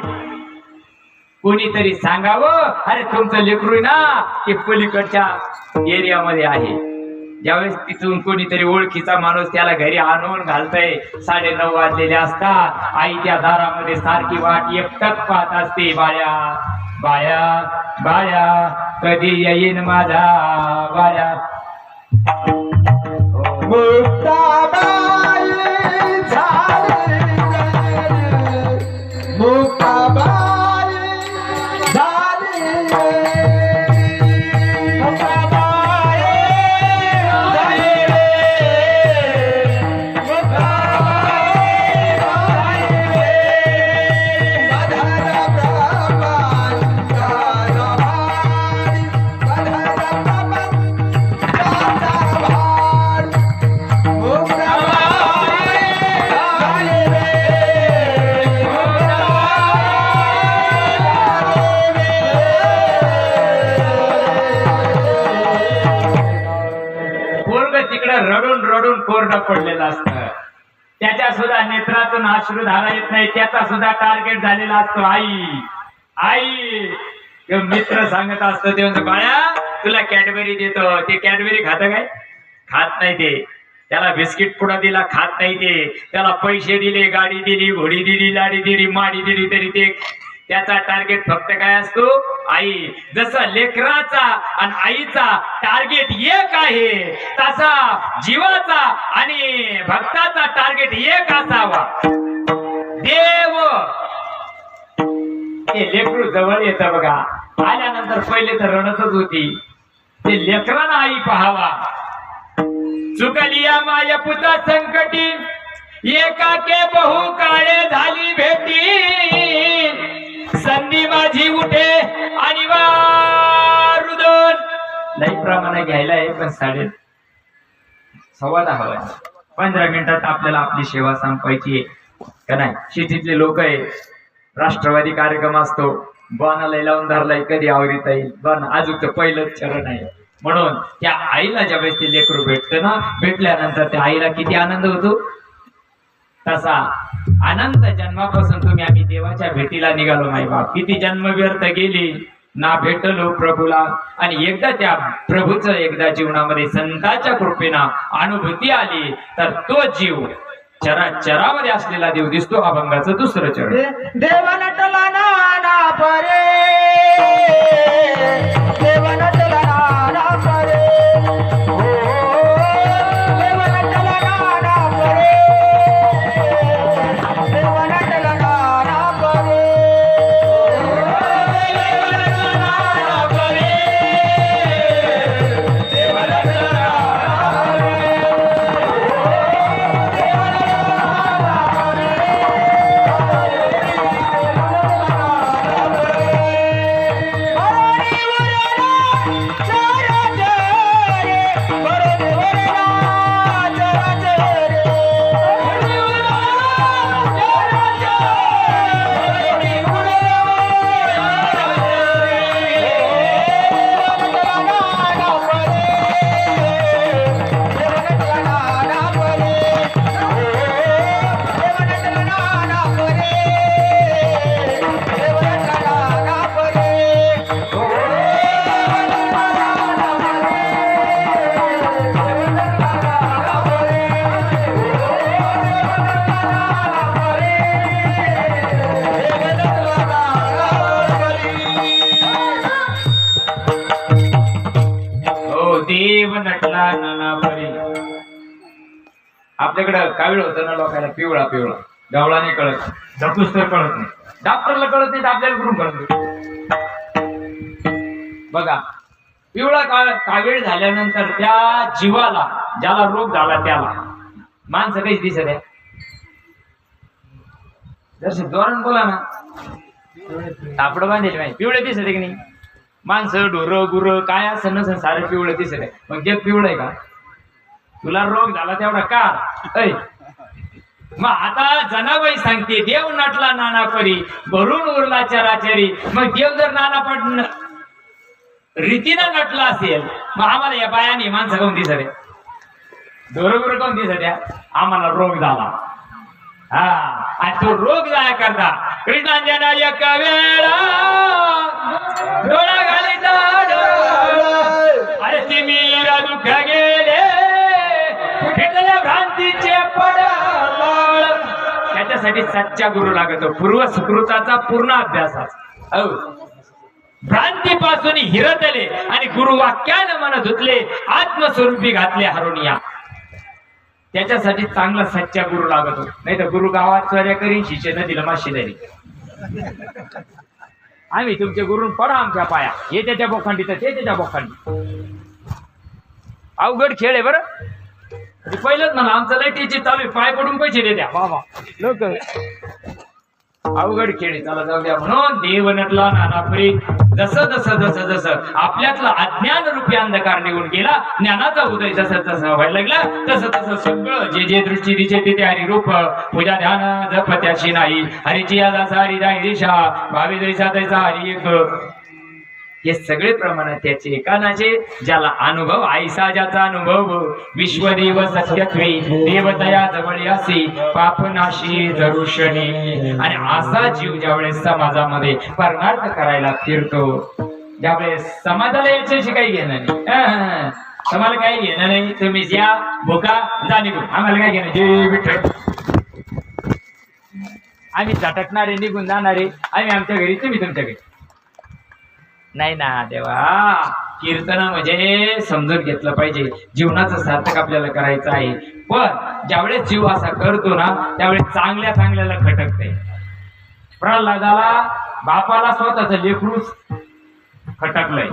कोणीतरी सांगावं, अरे तुमचं लेकरू ना ते पलीकडच्या एरियामध्ये आहे. ज्यावेळेस तिथून कोणीतरी ओळखीचा माणूस त्याला घरी आणून घालतय. 9:30 वाजलेले असतात. आई त्या दारामध्ये सारखी वाट एकटक पाहत असते. बाळ्या बाळ्या बाळ्या कधी येईन माझा बाळ्या. मुक्ताबाई झाली मुक्ताबाई झाली मुक्ताबाई झाली रडून रडून कोरडं पडलेलं असतं. त्याच्या सुद्धा नेत्रातून अश्रुधारा येत नाही. त्याचा सुद्धा टार्गेट झालेला असतो आई. आई मित्र सांगत असतो ते म्हणतो, बाळा तुला कॅडबरी देतो. ते कॅडबरी खात काय? खात नाही ते. त्याला बिस्किट पुडा दिला, खात नाही ते. त्याला पैसे दिले, गाडी दिली, घोडी दिली, लाडी दिली, माडी दिली, तरी ते त्याचा टार्गेट फक्त काय असतो? आई. जसं लेकराचा आणि आईचा टार्गेट एक आहे, तसा जीवाचा आणि भक्ताचा टार्गेट एक असावा. देव ते लेकरू जवळ येतं बघा. आल्यानंतर पहिले तर रडतच होती. ते लेकरांना आई पहावा. चुकली या माया पुता संकटी, एकाके बहु काळे झाली भेटी. संधी माझी उठे आणि वारुदन. लई प्रमाणे घ्यायला आहे, पण 10:15 हवा. 15 मिनिटात आपल्याला आपली सेवा संपायची आहे का नाही? शेतीतले लोक आहे. राष्ट्रवादी कार्यक्रम असतो, बाणाला लावून धरलाय, कधी आवरीता येईल बाण. अजून तर पहिलंच चरण आहे. म्हणून त्या आईला ज्यावेळेस ते लेकरू भेटतं ना, भेटल्यानंतर त्या आईला किती आनंद होतो. तसा अनंत जन्मापासून आम्ही देवाच्या भेटीला निघालो. माई बाप किती जन्म व्यर्थ गेली ना, भेटलो प्रभूला. आणि एकदा त्या प्रभूचं एकदा जीवनामध्ये संतांच्या कृपेनं अनुभूती आली, तर तो जीव चराचरामध्ये असलेला देव दिसतो. अभंगाचं 2रं चरण. देव नटला नाना परे, देव नटला नाना परे, देव नटला नाना परे, देव नटला नाना परे, देव नटला नाना परे, देव नटला नाना परे, देव नटला देव नटला नाना परी. आपल्याकडं कावीळ होतं ना लोकांना, पिवळा पिवळा गवळा नाही कळत, धपूस तर कळत नाही, डॉक्टरला कळत नाही तर आपल्याला कुठून कळत. बघा पिवळा कावीळ झाल्यानंतर त्या जीवाला ज्याला रोग झाला त्याला माणसं काहीच दिसत आहे. जर दोरण बोला ना तापड बांधले माहिती पिवळे दिसत आहे की नाही. माणसं ढोरं गुरं काय असं नसं सारं पिवळं दिसत आहे. मग जे पिवळं आहे का, तुला रोग झाला तेवढा का ऐ. मग आता जनाबाई सांगते देव नटला नाना परी भरून उरला चराचरी. मग देव जर नाना पण रीतीनं नटला असेल मग आम्हाला या बायाने माणसं काऊन दिसत आहे, ढोरं गुरं काऊन दिसत आहे. आम्हाला रोग झाला. हा आणि तो रोग जाया करता कृष्णांजना एक वेळा डोळा घालिता अरे तुम्ही दुःख गेले फिरल्या भ्रांतीचे पडळ. त्याच्यासाठी सच्चा गुरु लागतो, पूर्व सुकृताचा पूर्ण अभ्यासाचा. भ्रांतीपासून हिरतले आणि गुरुवाक्यानं मन धुतले आत्मस्वरूपी घातले हरुनिया. त्याच्यासाठी चांगला सच्चा गुरु लागतो. नाही तर गुरु गावात चर्या करीन शिष्य दिलं माशिदारी. आम्ही तुमचे गुरुन पडा आमच्या पाया, हे त्याच्या बोखंडी तर ते त्याच्या बोखंडी. अवघड खेळ आहे बरं. पहिलंच म्हणा आमचं लाईटीची चालू आहे, पाय पडून पैसे दे द्या बाबा लोक. अवघड खेळ चला जाऊ द्या. म्हणून देव नटला नाना परी. जसं जसं जसं जसं आपल्यातलं अज्ञान रूपी अंधकार निघून गेला, ज्ञानाचा उदय जसं जसं व्हायला लागला तसं तसं सगळं जे जे दृष्टी दिसे तिथे हरिरूप पूजा ध्यान जप त्याशी नाही. हरिची याचा हरी जाई दिशा भावी जैसा त्याचा हरी एक. हे सगळे प्रमाण त्याचे एकानाचे ज्याला अनुभव आईसा ज्याचा अनुभव विश्वदेव सत्यत्वे देवतया जवळ असे पापनाशी दरुषणी. आणि असा जीव ज्यावेळेस समाजामध्ये परमार्थ करायला फिरतो ज्यावेळेस समाजाला याच्याशी काही घेणं नाही, तुम्हाला काही घेणं नाही, तुम्ही ज्या भोका जा निघून आम्हाला काय घेणं. जे विठ्ठल आम्ही झटकणारे निघून जाणारे, आम्ही आमच्या घरी तुम्ही तुमच्या घरी. नाही ना देवा, कीर्तन म्हणजे समजून घेतलं पाहिजे. जीवनाचं सार्थक आपल्याला करायचं आहे. पण ज्यावेळेस जीव असा करतो ना त्यावेळेस चांगल्या चांगल्याला खटकते. प्रल्हादाला बापाला स्वतःच लेकरूच खटकलंय,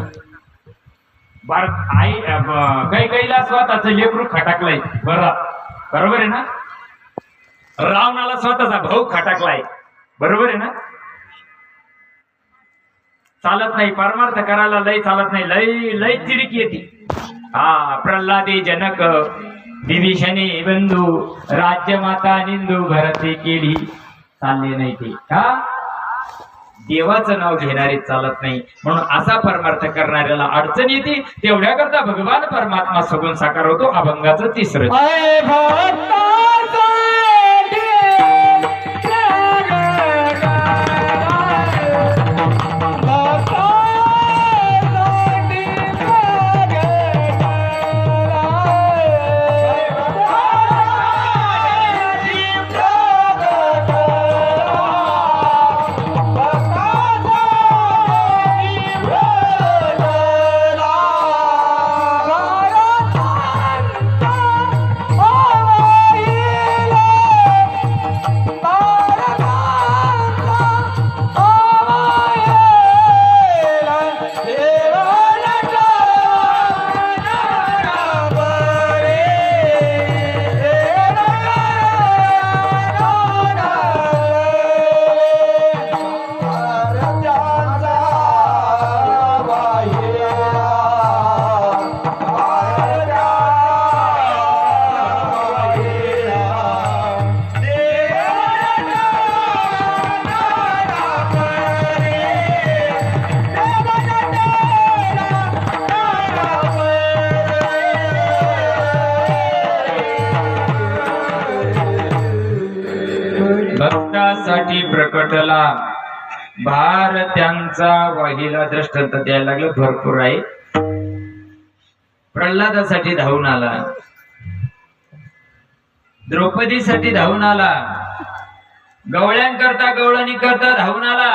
आई कैकेयीला स्वतःच लेकरू खटकलंय. बरोबर आहे ना. रावणाला स्वतःचा भाऊ खटकलाय, बरोबर आहे ना. चालत नाही परमार्थ करायला, लय चालत नाही, लय लय तिडक येते. हा प्रल्हादे जनक विभीषणे बंधू राज्यमाता निंदू भरती केली, चालले नाही ते. का देवाचं नाव घेणारे चालत नाही. म्हणून असा परमार्थ करणाऱ्याला अडचण येते. तेवढ्या करता भगवान परमात्मा सगुण साकार होतो. अभंगाचं तिसरं प्रल्हादासाठी प्रकटला भार त्यांचा वाहिला. दृष्टांत द्यायला लागलं भरपूर आहे. प्रल्हादासाठी धावून आला, द्रौपदीसाठी धावून आला, गवळ्यांकरता गवळणी करता धावून आला.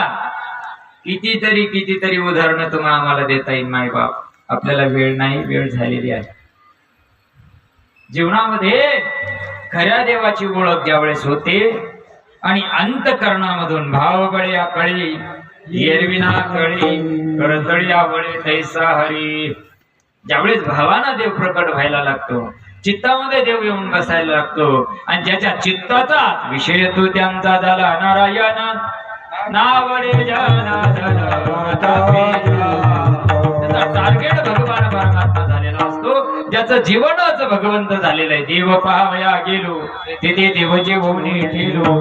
कितीतरी उदाहरणं तुम्हाला आम्हाला देता येईल मायबाप. आपल्याला वेळ नाही, वेळ झालेली आहे. जीवनामध्ये खऱ्या देवाची ओळख ज्यावेळेस होते आणि अंतकरणामधून भावबळे आकळी एरविना कळी करतळी आवळे तैसा हरी. ज्यावेळेस भावाना देव प्रकट व्हायला लागतो, चित्तामध्ये देव येऊन बसायला लागतो आणि ज्याच्या चित्ताचा विषय तो त्यांचा झाला नारायण नावडे त्याचा टार्गेट भगवान परमात्मा झालेला असतो. ज्याचं जीवनच भगवंत झालेलं आहे. देव पाहावया गेलो तिथे देवचे होऊन ठेलो,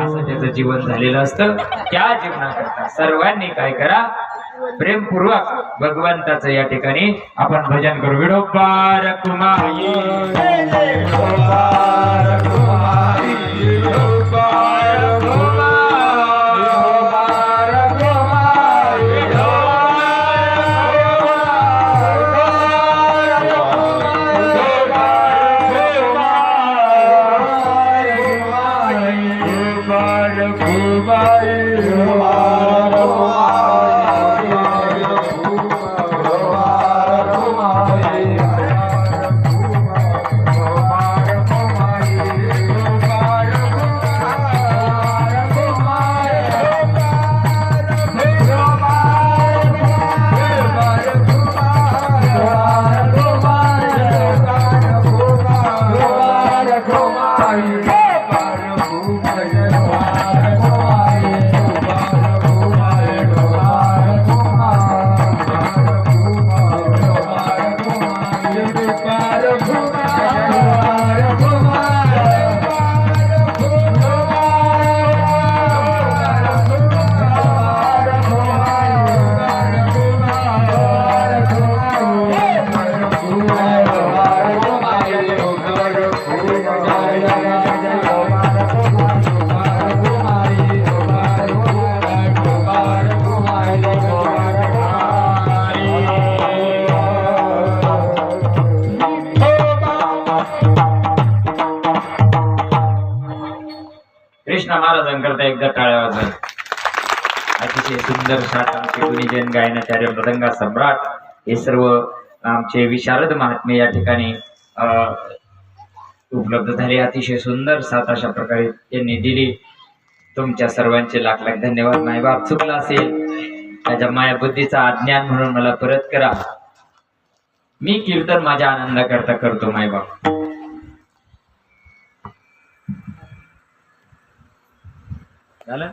असं त्याचं जीवन झालेलं असतं. त्या जीवनाकरता सर्वांनी काय करा, प्रेमपूर्वक भगवंताचं या ठिकाणी आपण भजन करू. विडोबार कुमारी महाराजांकरता एकदा टाळ्या वाजवा. अतिशय सुंदर शाट आमचे गुणीजन गायनाचार्य मृदंगा सम्राट हे सर्व आमचे विशारद महात्मे या ठिकाणी उपलब्ध झाले. अतिशय सुंदर साथ अशा प्रकारे त्यांनी दिली. तुमच्या सर्वांचे लाख लाख धन्यवाद. मायबाप चुकला असेल त्याच्या मायाबुद्धीचा अज्ञान म्हणून मला परत करा. मी कीर्तन माझ्या आनंदाकरता करतो मायबाप. झालं.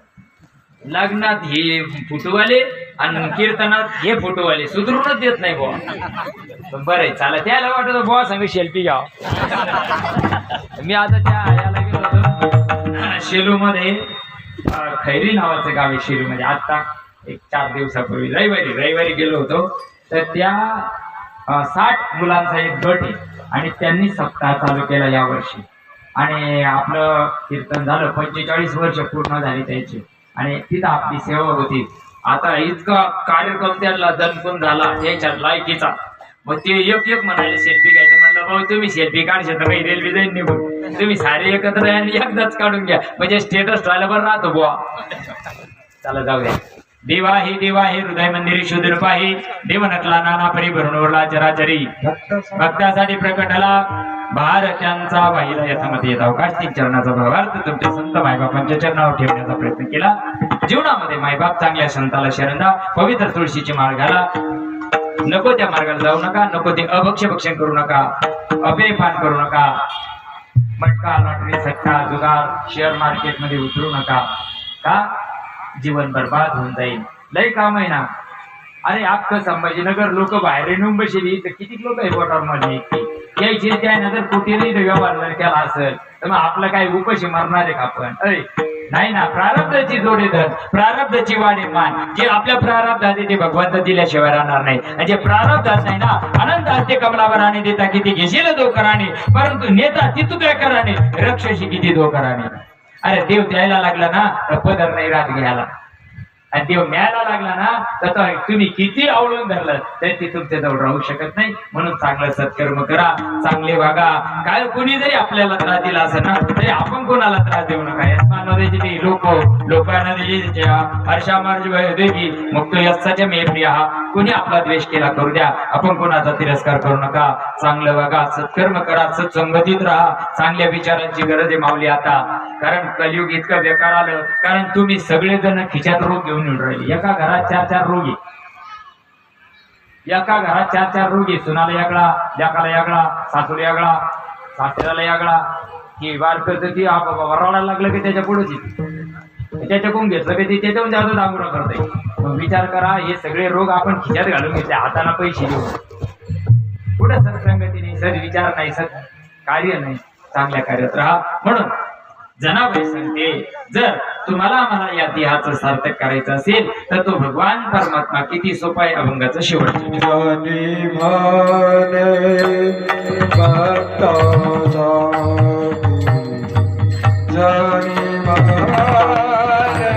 लग्नात हे फुटवाले आणि कीर्तनात हे फुटवाले सुधरूनच देत नाही बुवा. बरं चाला त्याला वाटत बुवा संग सेल्फी घ्या. मी आता त्या याला गेलो होतो शेलू मध्ये, खैरी नावाचं गाव आहे शेलू मध्ये. आता एक 4 दिवसापूर्वी रविवारी गेलो होतो. तर त्या 60 मुलांचा एक गट आहे आणि त्यांनी सप्ताह चालू केला या वर्षी. आणि आपलं कीर्तन झालं. 45 वर्ष पूर्ण झाली त्याची आणि तिथं आपली सेवा होती. आता इतका कार्यक्रम त्याला दणकून झाला त्याच्या लायकीचा. मग ते एक म्हणाले सेल्फी घ्यायचं. म्हणलं भाऊ तुम्ही सेल्फी काढशाल तर काही रेल्वे जाईल निघून. तुम्ही सारे एकत्र आणि एकदाच काढून घ्या म्हणजे स्टेटस ठेवायला बरं राहतो बुवा. चला जाऊ द्या. देवा हे हृदय मंदिरी शोधून पाही. देव नटला नाना परी भरून उरला चराचरी. भक्तासाठी प्रकटला भार त्यांचा वाहिला. यथामती येत अवकाश 3 चरणाचा भावार्थ तुमच्या संत मायबापांच्या चरणावर ठेवण्याचा प्रयत्न केला. जीवनामध्ये मायबाप चांगल्या संताला शरण द्या. पवित्र तुळशीची माळ घाला. नको त्या मार्गाला जाऊ नका. नको ते अभक्ष्य भक्षण करू नका. अपेयपान करू नका. मटका लॉटरी सट्टा जुगार शेअर मार्केट मध्ये उतरू नका. का जीवन बर्बाद होऊन जाईल. लय काम आहे ना. अरे अख्खं संभाजीनगर लोक बाहेर येऊन बसली तर किती लोक आहे बोटामध्ये यायचे. त्यानंतर कुठेही व्यवहार केला असेल तर मग आपलं काही उपाशी मरणार आहे का आपण? अरे नाही ना. प्रारब्धाची जोडे धर, प्रारब्धाची वाढे मान. जे आपल्या प्रारब्धात ते भगवंत दिल्याशिवाय राहणार नाही. आणि जे प्रारब्धात नाही ना, अनंत असते कमलावर आणि देता किती घेशील दो कराने, परंतु नेता ती तू काय कराने रक्षशी किती दो कराने. अरे देव द्यायला लागला ना तर पदर नाही राहत घ्यायला, आणि देव न्यायला लागला ना तर तुम्ही किती आवळून धरलं तरी ते तुमच्या जवळ राहू शकत नाही. म्हणून चांगलं सत्कर्म करा, चांगले वागा. काय कोणी जरी आपल्याला त्रास दिला असेल ना तरी आपण कोणाला त्रास देऊ नका. यस्मानदेची लोकांना हर्षामार्ज देवी मुक्त यस्साच्या मे प्रिया. कोणी आपला द्वेष केला करू द्या, आपण कोणाचा तिरस्कार करू नका. चांगलं वागा, सत्कर्म करा, सत्संगतीत राहा. चांगल्या विचारांची गरज आहे माऊली आता, कारण कलियुग इतकं बेकार आलं. कारण तुम्ही सगळेजण खिच्यात रोग घेऊन येऊन राहिले. एका घरात 4-4 रोगी, एका घरात 4-4 रोगी. सुनाला यागळा, लेकाला यागळा, सासूला यागळा, सासऱ्याला यागळा. की वार करतो की रडायला लागलं की त्याच्या पुढेच त्याच्याकडून घेतलं की त्याच्याहून जास्त दांगुरा करता. मग विचार करा, हे सगळे रोग आपण खिच्यात घालून घेतले, हाताना पैसे देऊन. कुठं सत्संगती नाही, सद्विचार नाही, सत् कार्य नाही. चांगल्या कार्यात राहा. म्हणून जनाबाई सांगते, जर तुम्हाला आम्हाला या देहाचं सार्थक करायचं असेल तर तो भगवान परमात्मा किती सोपा आहे. अभंगाचं शेवटचं जनी म्हणे भक्ता जनी म्हणे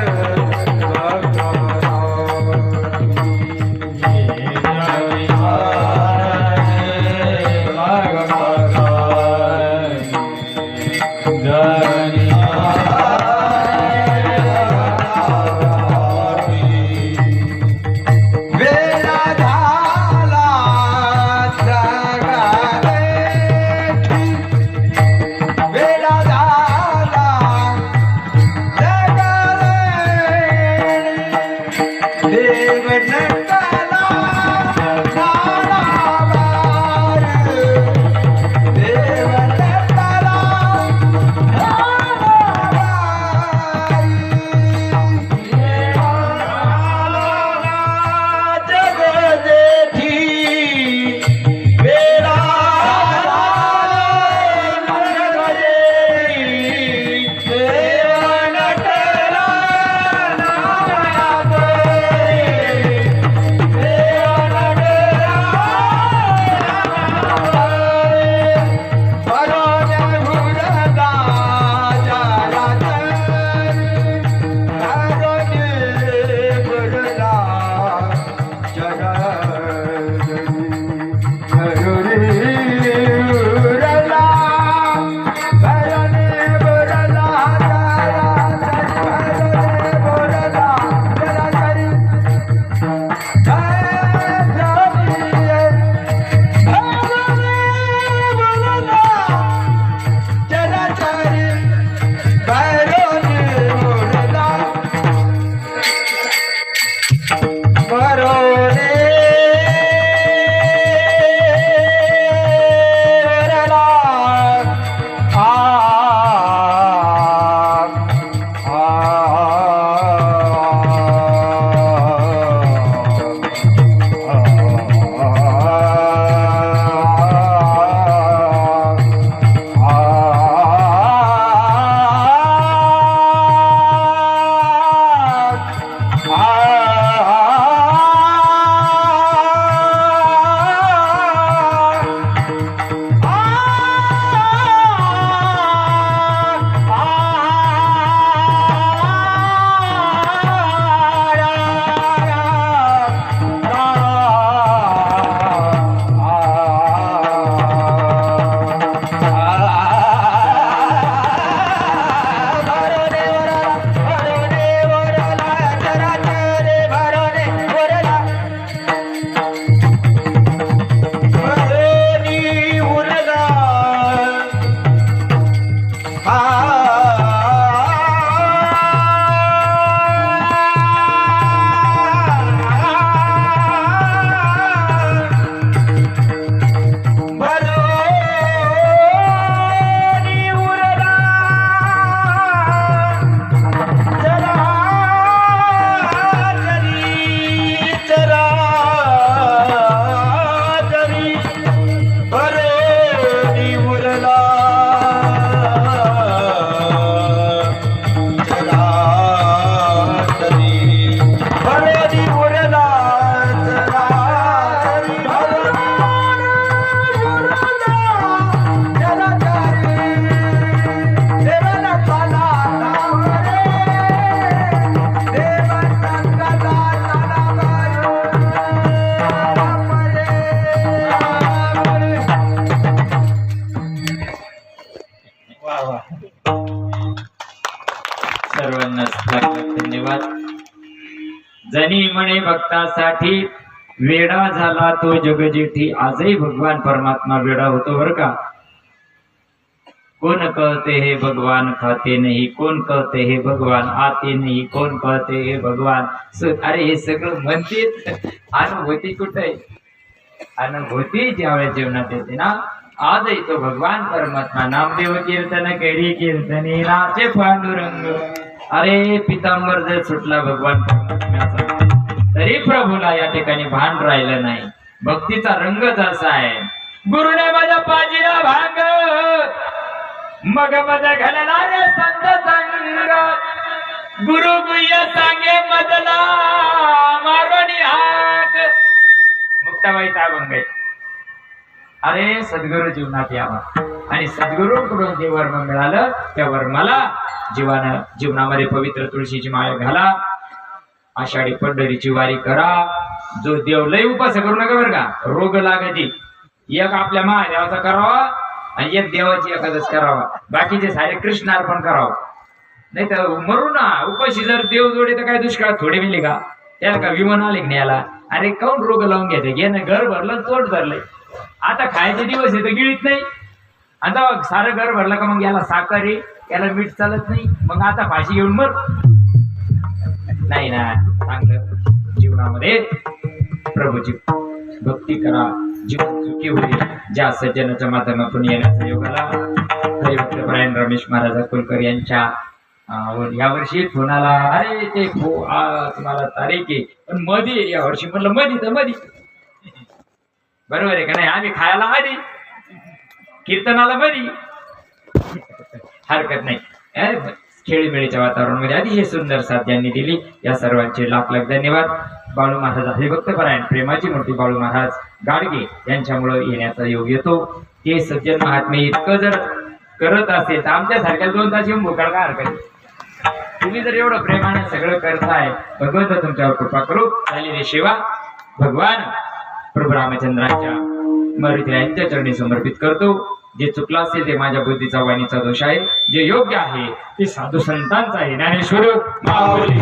वेळा झाला जगा म्हणे भक्तासाठी वेडा झाला तो जगजेठी. आजही भगवान परमात्मा वेडा होतो बरं का. कौन कहते हे भगवान खाते नहीं, कौन कहते हे भगवान आते नहीं, कौन कहते हे भगवान अरे हे सगळं म्हणते. अनुभूती कुठे? अनुभूती ज्यावेळेस जीवनात येते ना, आजही तो भगवान परमात्मा. नामदेव कीर्तन करी कीर्तनी नाचे पांडुरंग. अरे पितांबर जर सुटला भगवान परमात्म्याचा तरी प्रभूला या ठिकाणी भान राहिलं नाही. भक्तीचा रंगच असा आहे. गुरुने माझा पाजीला भांग मग मज घालणारे संत संग. गुरु गुह्य सांगे मदला मारोनी हाक. मुक्ताबाईचा अभंग आहे. अरे सद्गुरु जीवनात यावा आणि सद्गुरूकडून जे वर्म मिळालं त्या वर्माला जीवनामध्ये पवित्र तुळशीची माळ घाला. आषाढी पंढरीची वारी करा. जो देव लय उपास करू नका बरं का. रोग लागती एक आपल्या महादेवाचा करावा आणि एक देवाची एकादश करावा. बाकीचे सारे कृष्ण अर्पण करावं. नाही तर मरू ना उपाशी. जर देव जोडे तर काय दुष्काळ थोडे मिले का? त्याला का विमान आले न्यायला? अरे काऊन रोग लावून घेते? घेणं घर भरलं तोड धरलंय. आता खायचे दिवस आहे तर गिळीत नाही. आता सारं घर भरलं का मग याला साखर आहे याला मीठ चालत नाही. मग आता फाशी घेऊन मर नाही ना. चांगलं जीवनामध्ये प्रभूची भक्ती करा. जीवन सुखी होईल. ज्या सज्जनाच्या माध्यमातून येण्याचा योगाला हरिभक्तपरायण रमेश महाराज अकोलकर यांच्या यावर्षी फोनाला अरे ते तुम्हाला तारीख आहे पण मधी यावर्षी म्हणलं मधी तर मधी बरोबर आहे का नाही. आम्ही खायला आधी कीर्तनाला मधी हरकत नाही. खेळीमेळीच्या वातावरणामध्ये अतिशय सुंदर साथ त्यांनी दिली. या सर्वांचे लाख लाख धन्यवाद. बाळू महाराज हरिभक्तपरायण प्रेमाची मूर्ती बाळू महाराज गाडगे यांच्यामुळे येण्याचा योग येतो. ते सज्जन महात्मे इतकं जर करत असेल तर आमच्यासारख्या 2 तास येऊन भोकाळ काय हरकत. तुम्ही जर एवढं प्रेमाने सगळं करताय भगवंत तुमच्यावर कृपा करू. झालेली सेवा भगवान प्रभू रामचंद्रांच्या मरुतीला यांच्या चरणी समर्पित करतो. जे चुकलं असेल ते माझ्या बुद्धीचा वाणीचा दोष आहे. जे योग्य आहे ते साधू संतांचा आहे. ज्ञानेश्वर माऊली